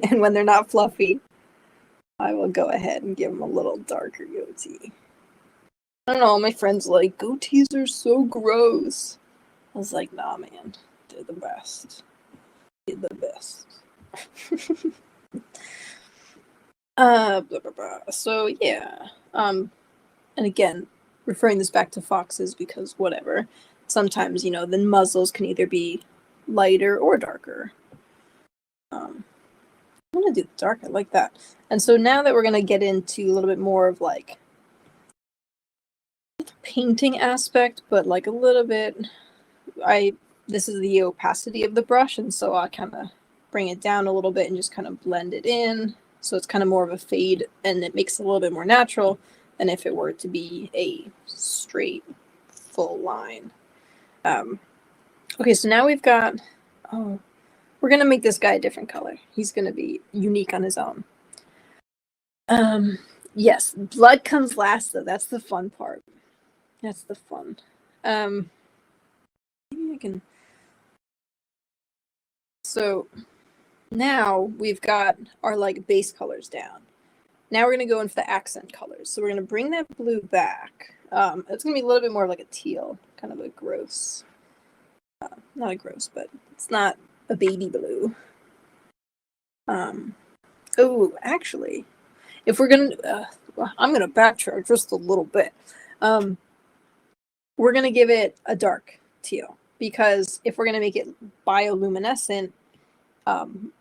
and when they're not fluffy, I will go ahead and give them a little darker goatee. I don't know, my friends like, goatees are so gross. I was like, nah, man, they're the best. They're the best. Blah, blah, blah. So, yeah. And again, referring this back to foxes because whatever. Sometimes, the muzzles can either be lighter or darker. I'm going to do dark. I like that. And so now that we're going to get into a little bit more of like painting aspect, but like a little bit, this is the opacity of the brush, and so I kind of bring it down a little bit and just kind of blend it in. So it's kind of more of a fade, and it makes it a little bit more natural than if it were to be a straight, full line. Okay, so now we've got, we're going to make this guy a different color. He's going to be unique on his own. Yes, blood comes last, though. That's the fun part. That's the fun. Maybe I can... So now we've got our like base colors down. Now we're going to go into the accent colors. So we're going to bring that blue back. It's going to be a little bit more of like a teal, kind of a gross. Not a gross, but it's not a baby blue. Oh, actually, if we're going to... I'm going to backtrack just a little bit. We're going to give it a dark teal, because if we're going to make it bioluminescent,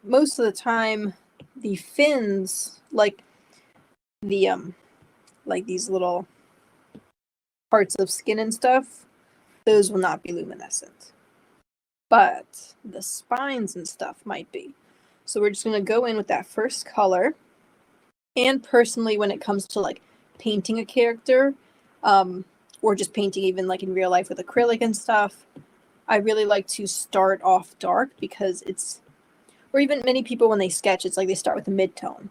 most of the time the fins, like the like these little parts of skin and stuff, those will not be luminescent, but the spines and stuff might be. So we're just going to go in with that first color. And personally, when it comes to like painting a character, or just painting even like in real life with acrylic and stuff, I really like to start off dark, because or even many people when they sketch, it's like they start with a mid-tone.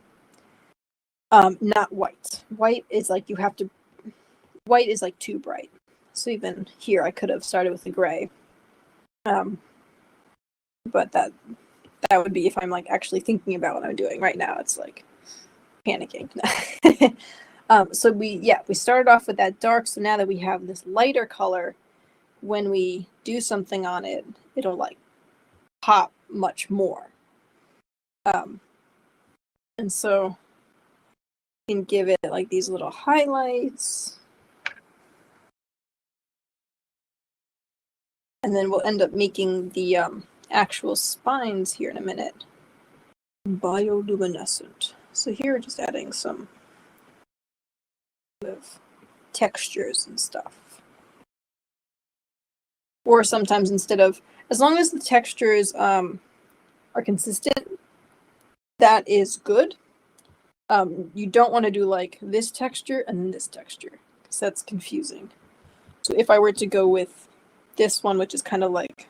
Not white. White is like white is like too bright. So even here I could have started with the gray. But that would be if I'm like actually thinking about what I'm doing. Right now it's like panicking. So we started off with that dark, so now that we have this lighter color, when we do something on it, it'll like pop much more. And so you can give it like these little highlights. And then we'll end up making the actual spines here in a minute bioluminescent. So here we're just adding some of textures and stuff. Or sometimes instead of, as long as the textures are consistent, that is good. You don't want to do like this texture and then this texture, because that's confusing. So if I were to go with this one, which is kind of like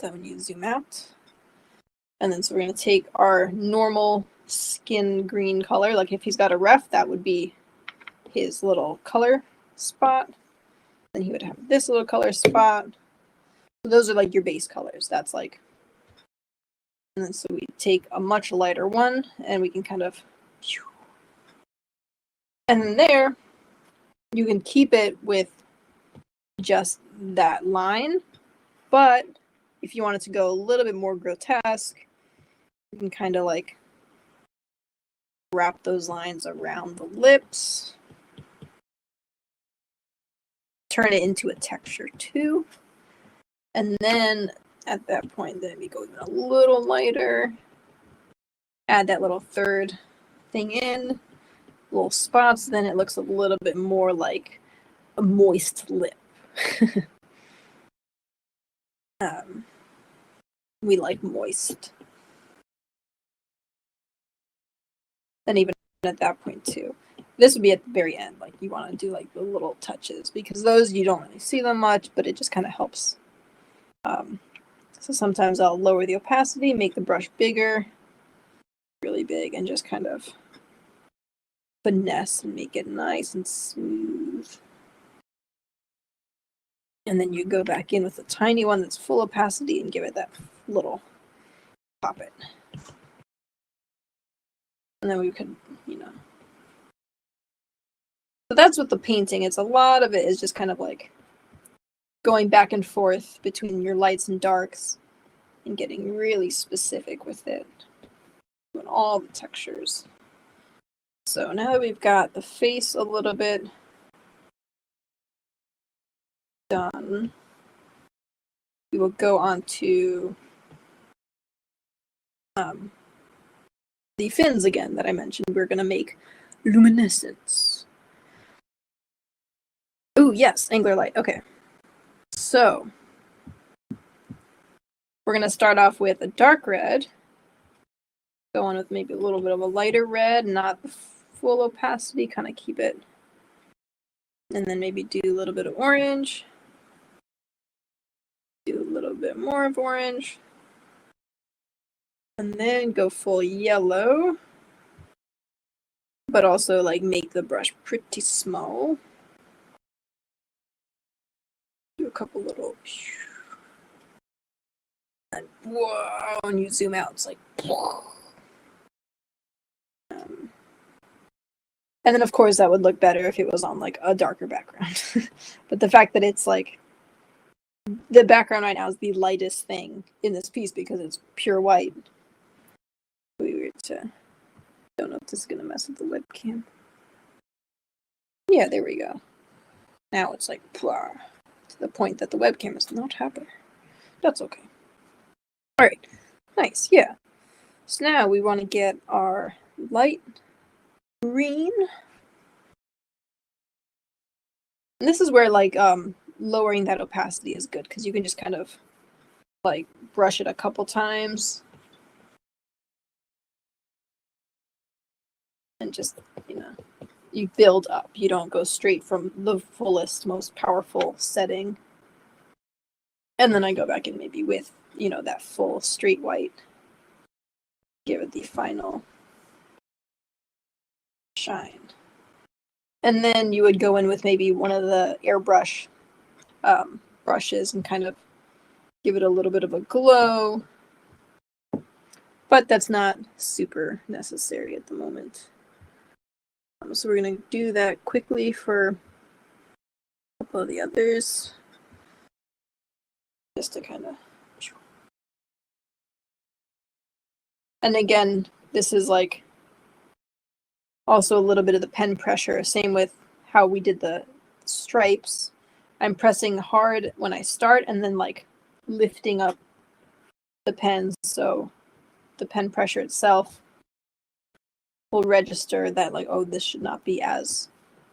So when you zoom out, and then so we're going to take our normal skin green color, like if he's got a ref, that would be his little color spot. Then he would have this little color spot. So those are like your base colors. That's like, and then so we take a much lighter one and we can kind of, and then there you can keep it with just that line, but if you want it to go a little bit more grotesque, you can kind of like wrap those lines around the lips, turn it into a texture too, and then at that point then we go even a little lighter, add that little third thing in, little spots, then it looks a little bit more like a moist lip. We like moist. And even at that point too. This would be at the very end, like you want to do like the little touches, because those you don't really see them much, but it just kind of helps. So sometimes I'll lower the opacity, make the brush bigger, really big, and just kind of finesse and make it nice and smooth. And then you go back in with a tiny one that's full opacity and give it that little pop it. And then we could, So that's what the painting is. A lot of it is just kind of like going back and forth between your lights and darks and getting really specific with it. Doing all the textures. So now that we've got the face a little bit done, we will go on to the fins again that I mentioned. We're going to make luminescence. Oh, yes, angular light. Okay. So we're going to start off with a dark red. Go on with maybe a little bit of a lighter red, not the full opacity, kind of keep it. And then maybe do a little bit of orange. Do a little bit more of orange. And then go full yellow. But also like make the brush pretty small. Do a couple little, and whoa, when you zoom out, it's like, and then of course that would look better if it was on like a darker background. But the fact that it's like, the background right now is the lightest thing in this piece because it's pure white. Weird to, don't know if this is gonna mess with the webcam. Yeah, there we go. Now it's like, blah, to the point that the webcam is not happy. That's okay. All right, nice, yeah. So now we want to get our light green. And this is where like lowering that opacity is good because you can just kind of like brush it a couple times. And just, you build up. You don't go straight from the fullest, most powerful setting. And then I go back in maybe with, that full straight white. Give it the final shine. And then you would go in with maybe one of the airbrush brushes and kind of give it a little bit of a glow. But that's not super necessary at the moment. So we're going to do that quickly for a couple of the others. Just to kind of... And again, this is like also a little bit of the pen pressure. Same with how we did the stripes. I'm pressing hard when I start and then like lifting up the pen so the pen pressure itself will register that like, oh, this should not be as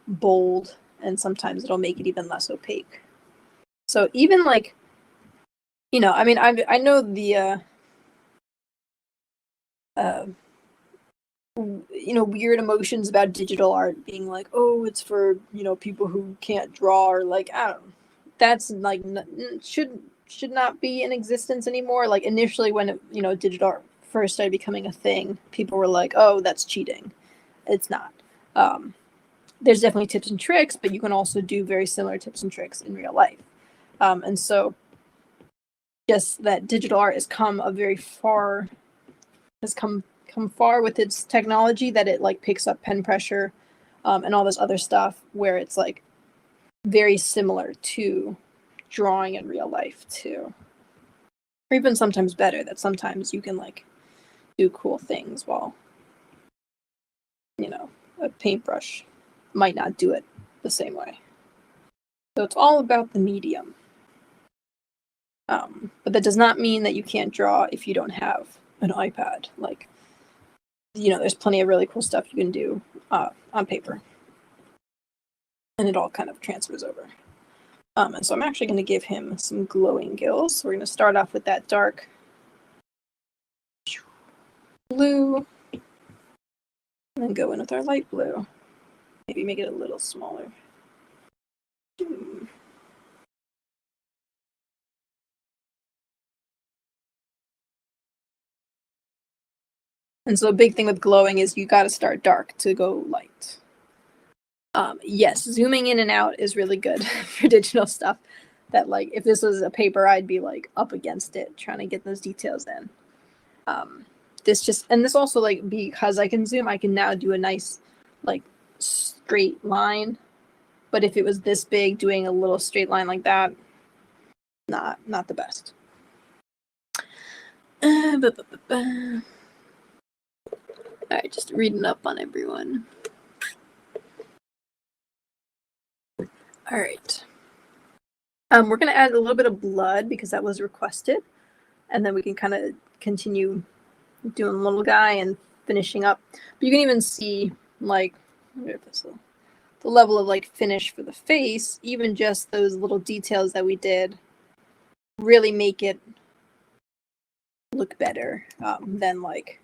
bold, and sometimes it'll make it even less opaque. So even like, I know the weird emotions about digital art being like, oh, it's for, people who can't draw, or like, I don't know. That's like, should not be in existence anymore. Like initially when it, digital art first started becoming a thing, people were like, oh, that's cheating. It's not. There's definitely tips and tricks, but you can also do very similar tips and tricks in real life. And so just that digital art has come far with its technology, that it like picks up pen pressure and all this other stuff, where it's like very similar to drawing in real life too, or even sometimes better, that sometimes you can like do cool things while a paintbrush might not do it the same way. So it's all about the medium. But that does not mean that you can't draw if you don't have an iPad. Like, there's plenty of really cool stuff you can do on paper. And it all kind of transfers over. And so I'm actually going to give him some glowing gills. So we're going to start off with that dark blue. And then go in with our light blue. Maybe make it a little smaller. And so a big thing with glowing is you got to start dark to go light. Yes, zooming in and out is really good for digital stuff. That like, if this was a paper, I'd be like up against it trying to get those details in. This also, like, because I can zoom, I can now do a nice like straight line. But if it was this big, doing a little straight line like that, not the best. Alright, just reading up on everyone. Alright. We're going to add a little bit of blood because that was requested. And then we can kind of continue doing the little guy and finishing up. But you can even see, like, the level of, like, finish for the face. Even just those little details that we did really make it look better than, like,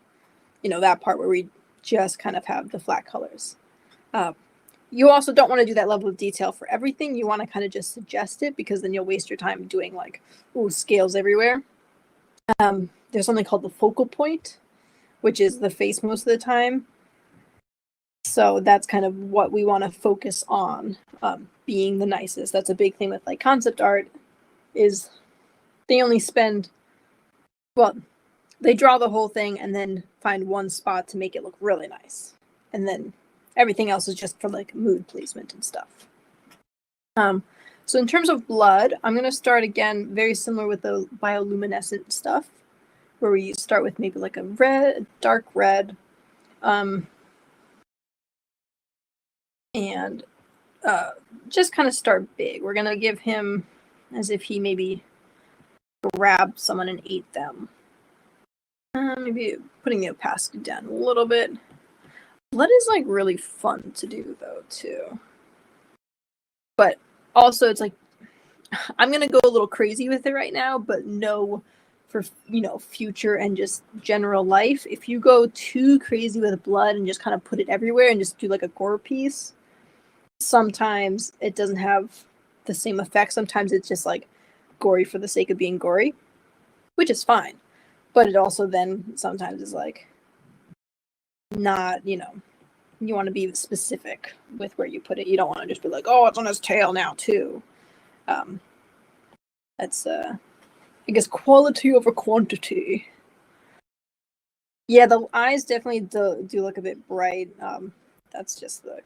that part where we just kind of have the flat colors. You also don't want to do that level of detail for everything. You want to kind of just suggest it, because then you'll waste your time doing like, scales everywhere. There's something called the focal point, which is the face most of the time. So that's kind of what we want to focus on, being the nicest. That's a big thing with like concept art, is they only they draw the whole thing and then find one spot to make it look really nice. And then everything else is just for like mood placement and stuff. So in terms of blood, I'm going to start again very similar with the bioluminescent stuff, where we start with maybe like a dark red, and just kind of start big. We're going to give him as if he maybe grabbed someone and ate them. Maybe putting the opacity down a little bit. Blood is like really fun to do though too. But also it's like, I'm going to go a little crazy with it right now, but no, for, future and just general life, if you go too crazy with blood and just kind of put it everywhere and just do like a gore piece, sometimes it doesn't have the same effect. Sometimes it's just like gory for the sake of being gory, which is fine. But it also then sometimes is like not, you want to be specific with where you put it. You don't want to just be like, oh, it's on his tail now too. That's I guess quality over quantity. Yeah, the eyes definitely do look a bit bright. That's just the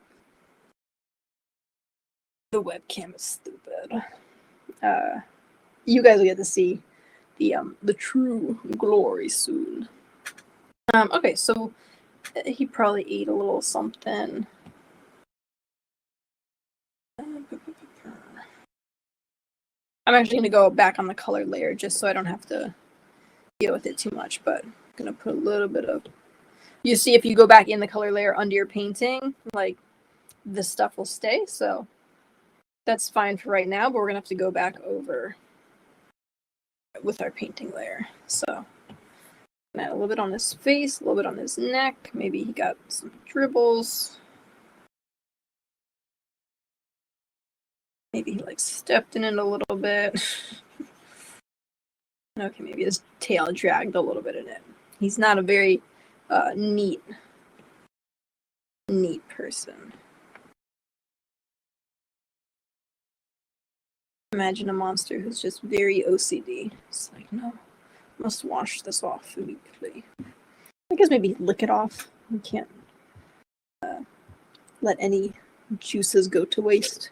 webcam is stupid. You guys will get to see the true glory soon. Okay, so he probably ate a little something. I'm actually going to go back on the color layer just so I don't have to deal with it too much, but I'm going to put a little bit of... You see, if you go back in the color layer under your painting, like, this stuff will stay, so that's fine for right now, but we're going to have to go back over with our painting layer. So add a little bit on his face, a little bit on his neck. Maybe he got some dribbles. Maybe he like stepped in it a little bit. Okay, maybe his tail dragged a little bit in it. He's not a very neat person. Imagine a monster who's just very OCD. It's like, no, must wash this off immediately. I guess maybe lick it off. You can't let any juices go to waste.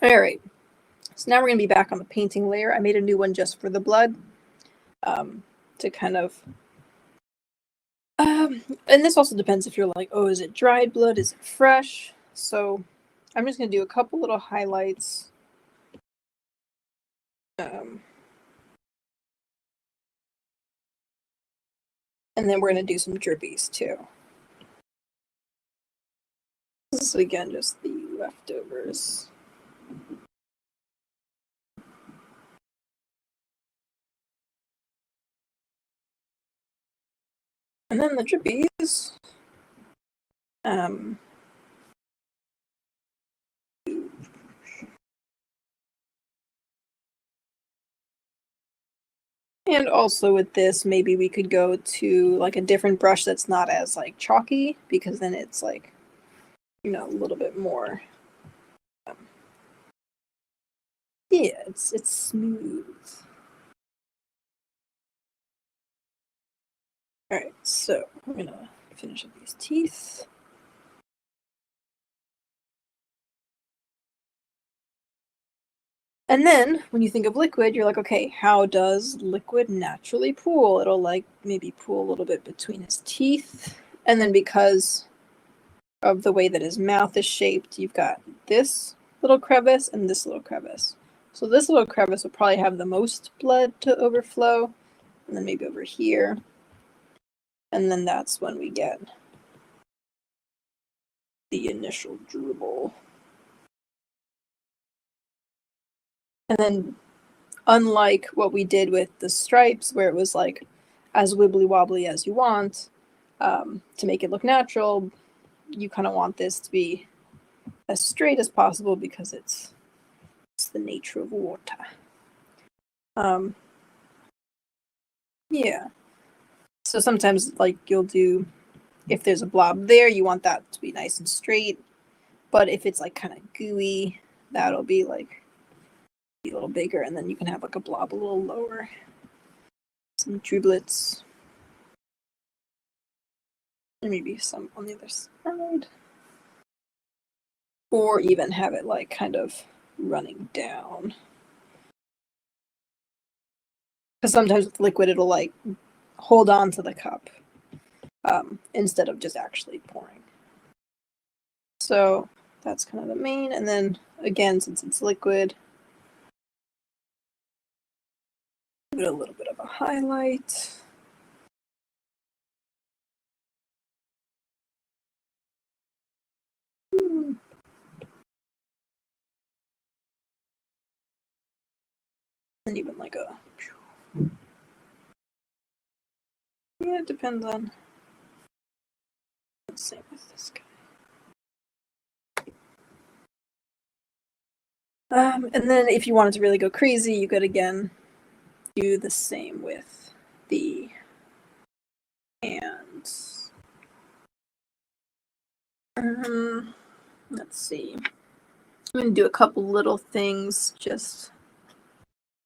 Alright, so now we're going to be back on the painting layer. I made a new one just for the blood to kind of... and this also depends if you're like, oh, is it dried blood? Is it fresh? So I'm just going to do a couple little highlights. And then we're going to do some drippies too. This is again just the leftovers. And then the drippies. And also with this, maybe we could go to like a different brush that's not as like chalky, because then it's like, you know, a little bit more. Yeah, it's smooth. All right, so we're gonna finish up these teeth. And then when you think of liquid, you're like, okay, how does liquid naturally pool? It'll like maybe pool a little bit between his teeth. And then because of the way that his mouth is shaped, you've got this little crevice and this little crevice. So this little crevice will probably have the most blood to overflow, and then maybe over here. And then that's when we get the initial dribble. And then, unlike what we did with the stripes, where it was like as wibbly wobbly as you want, to make it look natural, you kind of want this to be as straight as possible because it's the nature of water. Yeah. So sometimes, like, you'll do, if there's a blob there, you want that to be nice and straight. But if it's like kind of gooey, that'll be like a little bigger, and then you can have like a blob a little lower. Some driblets. And maybe some on the other side. Or even have it like kind of running down. Because sometimes with liquid, it'll like hold on to the cup instead of just actually pouring. So that's kind of the main. And then again, since it's liquid, give it a little bit of a highlight. And even like a... Yeah, it depends on... Same with this guy. And then if you wanted to really go crazy, you could again do the same with the hands. Let's see. I'm going to do a couple little things just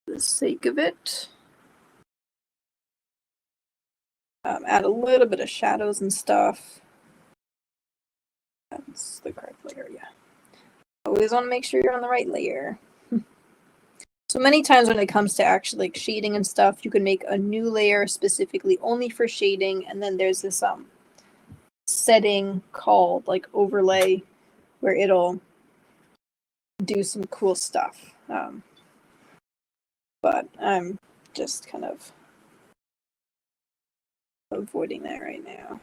for the sake of it. Add a little bit of shadows and stuff. That's the correct layer, yeah. Always want to make sure you're on the right layer. So many times when it comes to actually like shading and stuff, you can make a new layer specifically only for shading, and then there's this setting called like overlay where it'll do some cool stuff. But I'm just kind of avoiding that right now.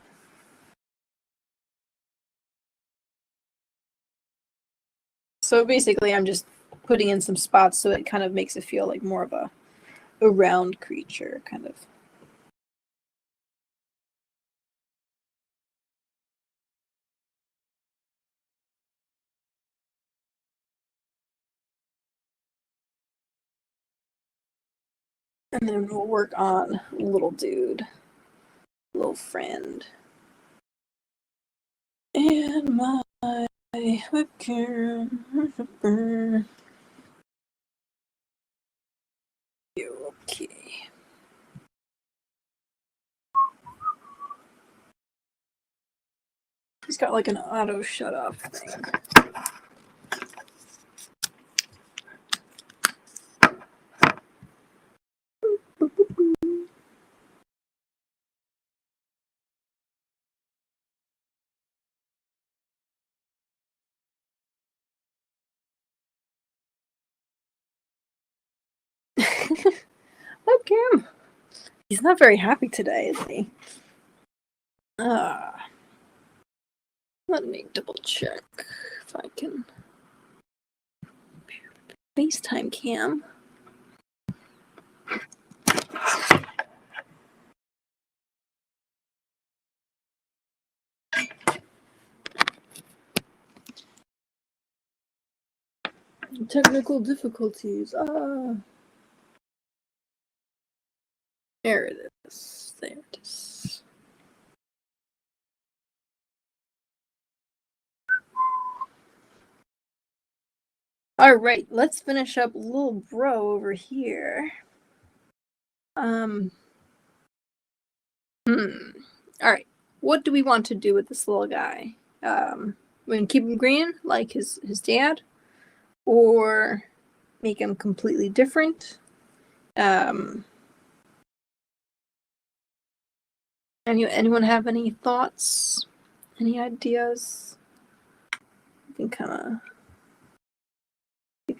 So basically I'm just putting in some spots so it kind of makes it feel like more of a round creature kind of. And then we'll work on little dude, little friend. And my webcam. Okay. He's got like an auto shut off thing. Webcam. He's not very happy today, is he? Let me double check if I can FaceTime cam. Technical difficulties. There it is. There it is. All right, let's finish up little bro over here. All right, what do we want to do with this little guy? We can keep him green like his dad, or make him completely different. Anyone have any thoughts? Any ideas? You can kind of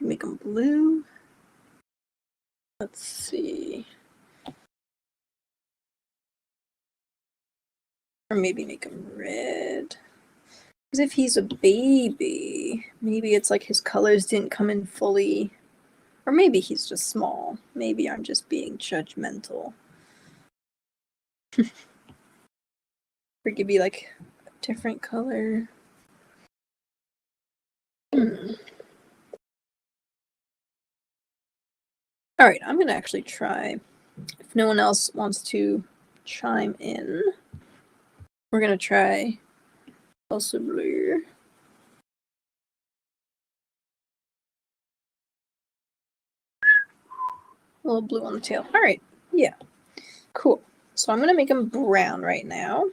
make him blue. Let's see. Or maybe make him red. Because if he's a baby, maybe it's like his colors didn't come in fully. Or maybe he's just small. Maybe I'm just being judgmental. Or it could be like a different color. Alright, I'm gonna actually try. If no one else wants to chime in, we're gonna try also blue. A little blue on the tail. Alright, yeah. Cool. So I'm gonna make him brown right now.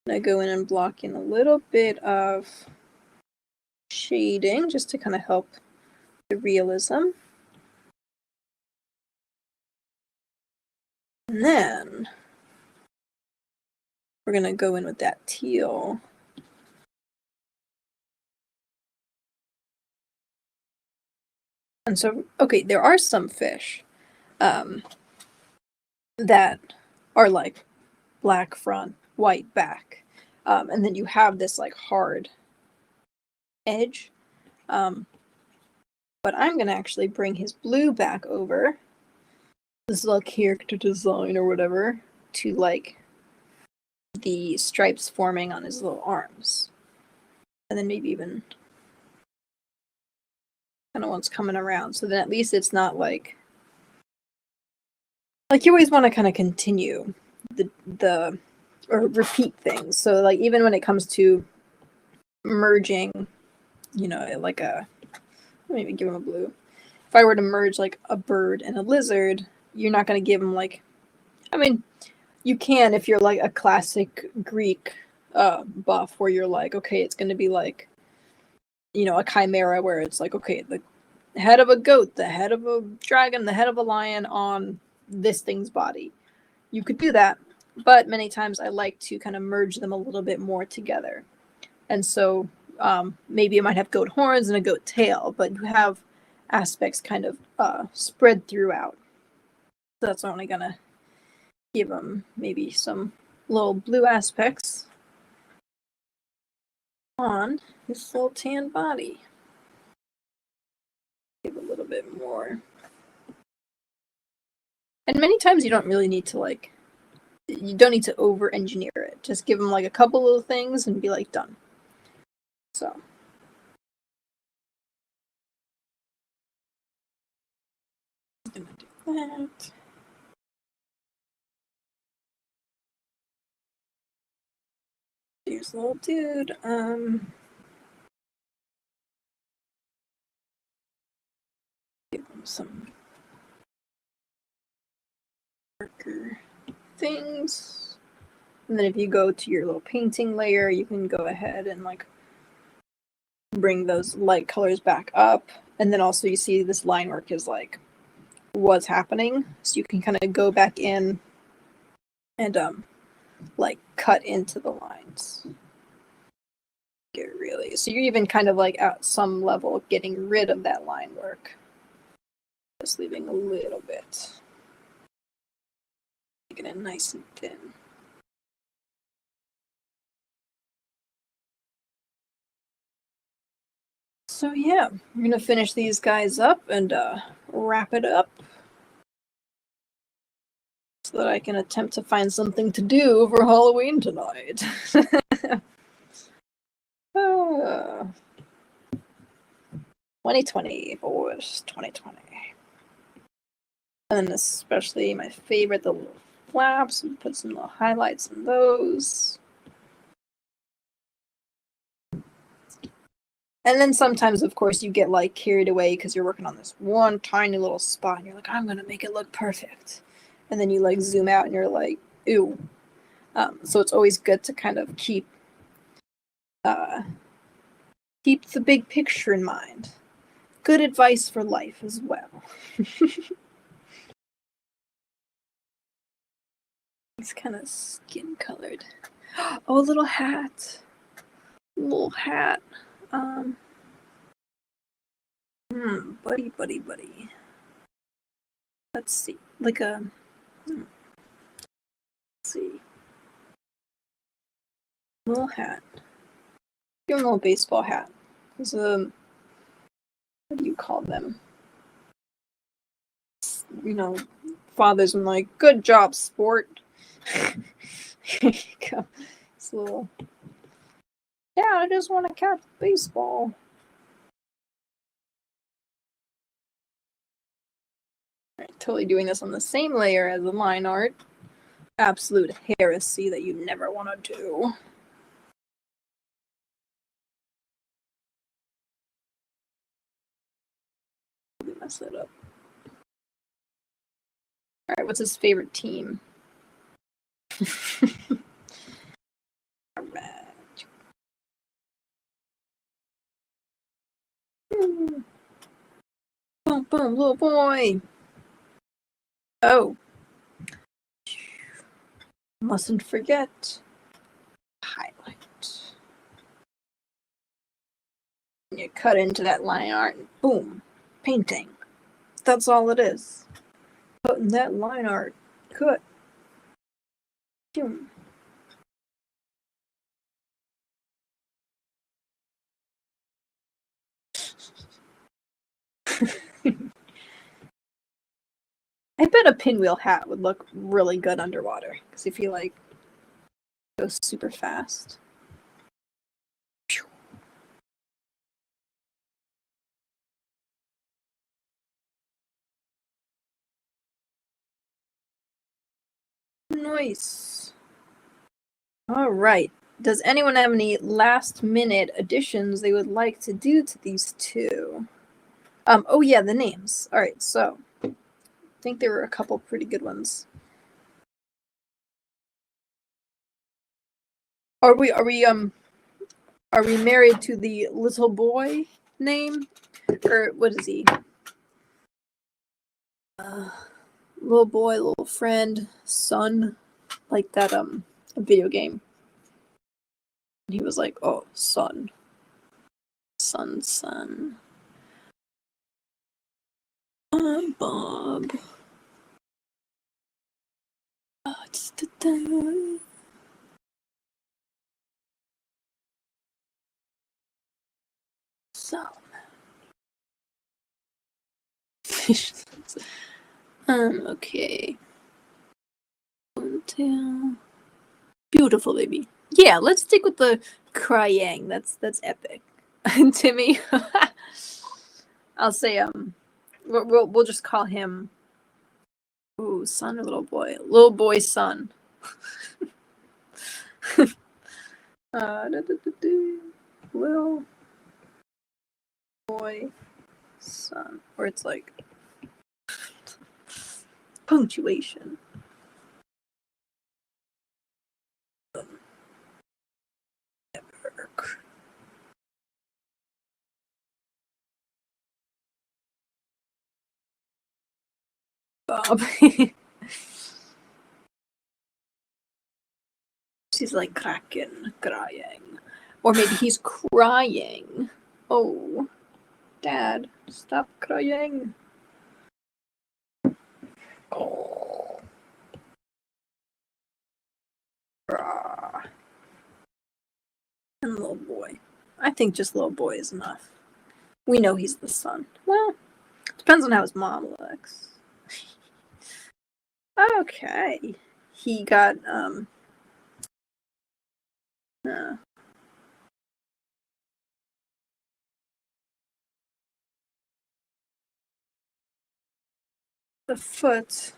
I'm gonna go in and block in a little bit of shading just to kind of help the realism. And then we're gonna go in with that teal. And so, okay, there are some fish that are like black front, white back. And then you have this like hard edge. But I'm gonna actually bring his blue back over. This is like character design or whatever to like the stripes forming on his little arms. And then maybe even kind of one's coming around. So then at least it's not like you always want to kind of continue the or repeat things. So like even when it comes to merging, you know, like maybe give him a blue. If I were to merge like a bird and a lizard, you're not going to give him like, I mean, you can if you're like a classic Greek buff where you're like, okay, it's going to be like, you know, a chimera where it's like, okay, the head of a goat, the head of a dragon, the head of a lion on this thing's body. You could do that, but many times I like to kind of merge them a little bit more together. And so maybe it might have goat horns and a goat tail, but you have aspects kind of spread throughout. So that's only going to give them maybe some little blue aspects on his little tan body. Give a little bit more. And many times you don't really need to like, you don't need to over engineer it. Just give them like a couple little things and be like done. So. that. Here's the little dude. Give him some darker things. And then if you go to your little painting layer, you can go ahead and like bring those light colors back up. And then also you see this line work is like what's happening. So you can kind of go back in and like cut into the lines. Get really so you're even kind of like at some level getting rid of that line work. Just leaving a little bit. Making it nice and thin. So yeah, I'm gonna finish these guys up and wrap it up so that I can attempt to find something to do for Halloween tonight. 2020, boys, 2020. And then especially my favorite, the little flaps, and put some little highlights in those. And then sometimes, of course, you get like carried away because you're working on this one tiny little spot and you're like, I'm gonna make it look perfect. And then you like zoom out and you're like, ew. So it's always good to kind of keep the big picture in mind. Good advice for life as well. He's kind of skin colored. Oh, a little hat. Little hat. Buddy. Let's see. Like a. Let's see. Little hat. Give him a little baseball hat. It's what do you call them? You know, fathers and like, good job, sport. Here you go. It's a little. Yeah, I just want to catch baseball. Right, totally doing this on the same layer as the line art. Absolute heresy that you never want to do. Mess that up. Alright, what's his favorite team? Alright. Boom, boom, little boy. Oh. Mustn't forget. Highlight. And you cut into that line art and boom. Painting. That's all it is. Putting that line art. Cut. Boom. I bet a pinwheel hat would look really good underwater because if you like go super fast. Nice. All right. Does anyone have any last minute additions they would like to do to these two? Oh yeah, the names. All right, so I think there were a couple pretty good ones. Are we married to the little boy name, or what is he? Little boy, little friend, son, like that video game. And he was like, oh, son. Bob. Salmon. Okay. Tail. Beautiful, baby. Yeah, let's stick with the crying. That's epic. Timmy. I'll say we'll just call him Ooh, son or little boy? Little boy's son. Little boy son. Or it's like punctuation. Bob. She's like cracking, crying. Or maybe he's crying. Oh, Dad, stop crying. Oh. And little boy. I think just little boy is enough. We know he's the son. Well, depends on how his mom looks. Okay. He got, the foot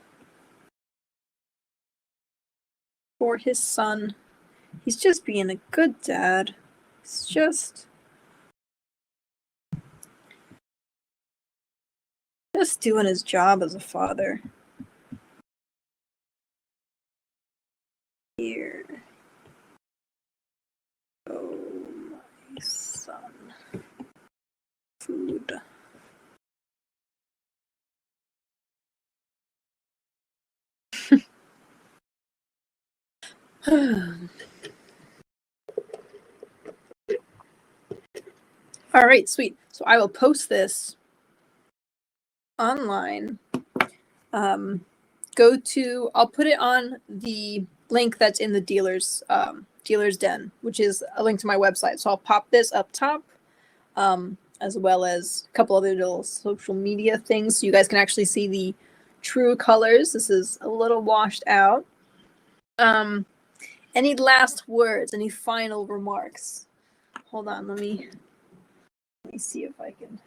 for his son. He's just being a good dad. He's just doing his job as a father. Here. Oh, my son. Food. All right, sweet. So I will post this online. I'll put it on the link that's in the dealer's den, which is a link to my website. So I'll pop this up top, as well as a couple other little social media things, so you guys can actually see the true colors. This is a little washed out. Any last words? Any final remarks? Hold on, let me see if I can.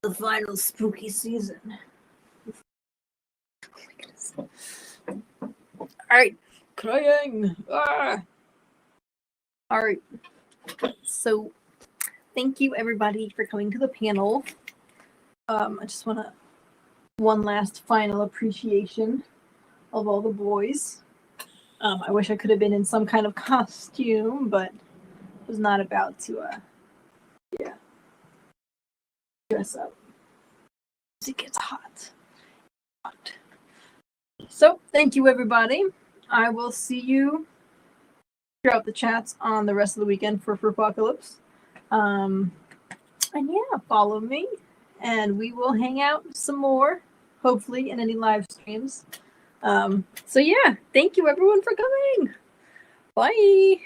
The final spooky season. Oh my goodness. All right, crying. Ah. All right. So, thank you everybody for coming to the panel. I just want one last final appreciation of all the boys. I wish I could have been in some kind of costume, but was not about to dress up. It gets hot. So thank you everybody. I will see you throughout the chats on the rest of the weekend for Furpocalypse. And yeah, follow me and we will hang out some more, hopefully in any live streams. So yeah, thank you everyone for coming. Bye.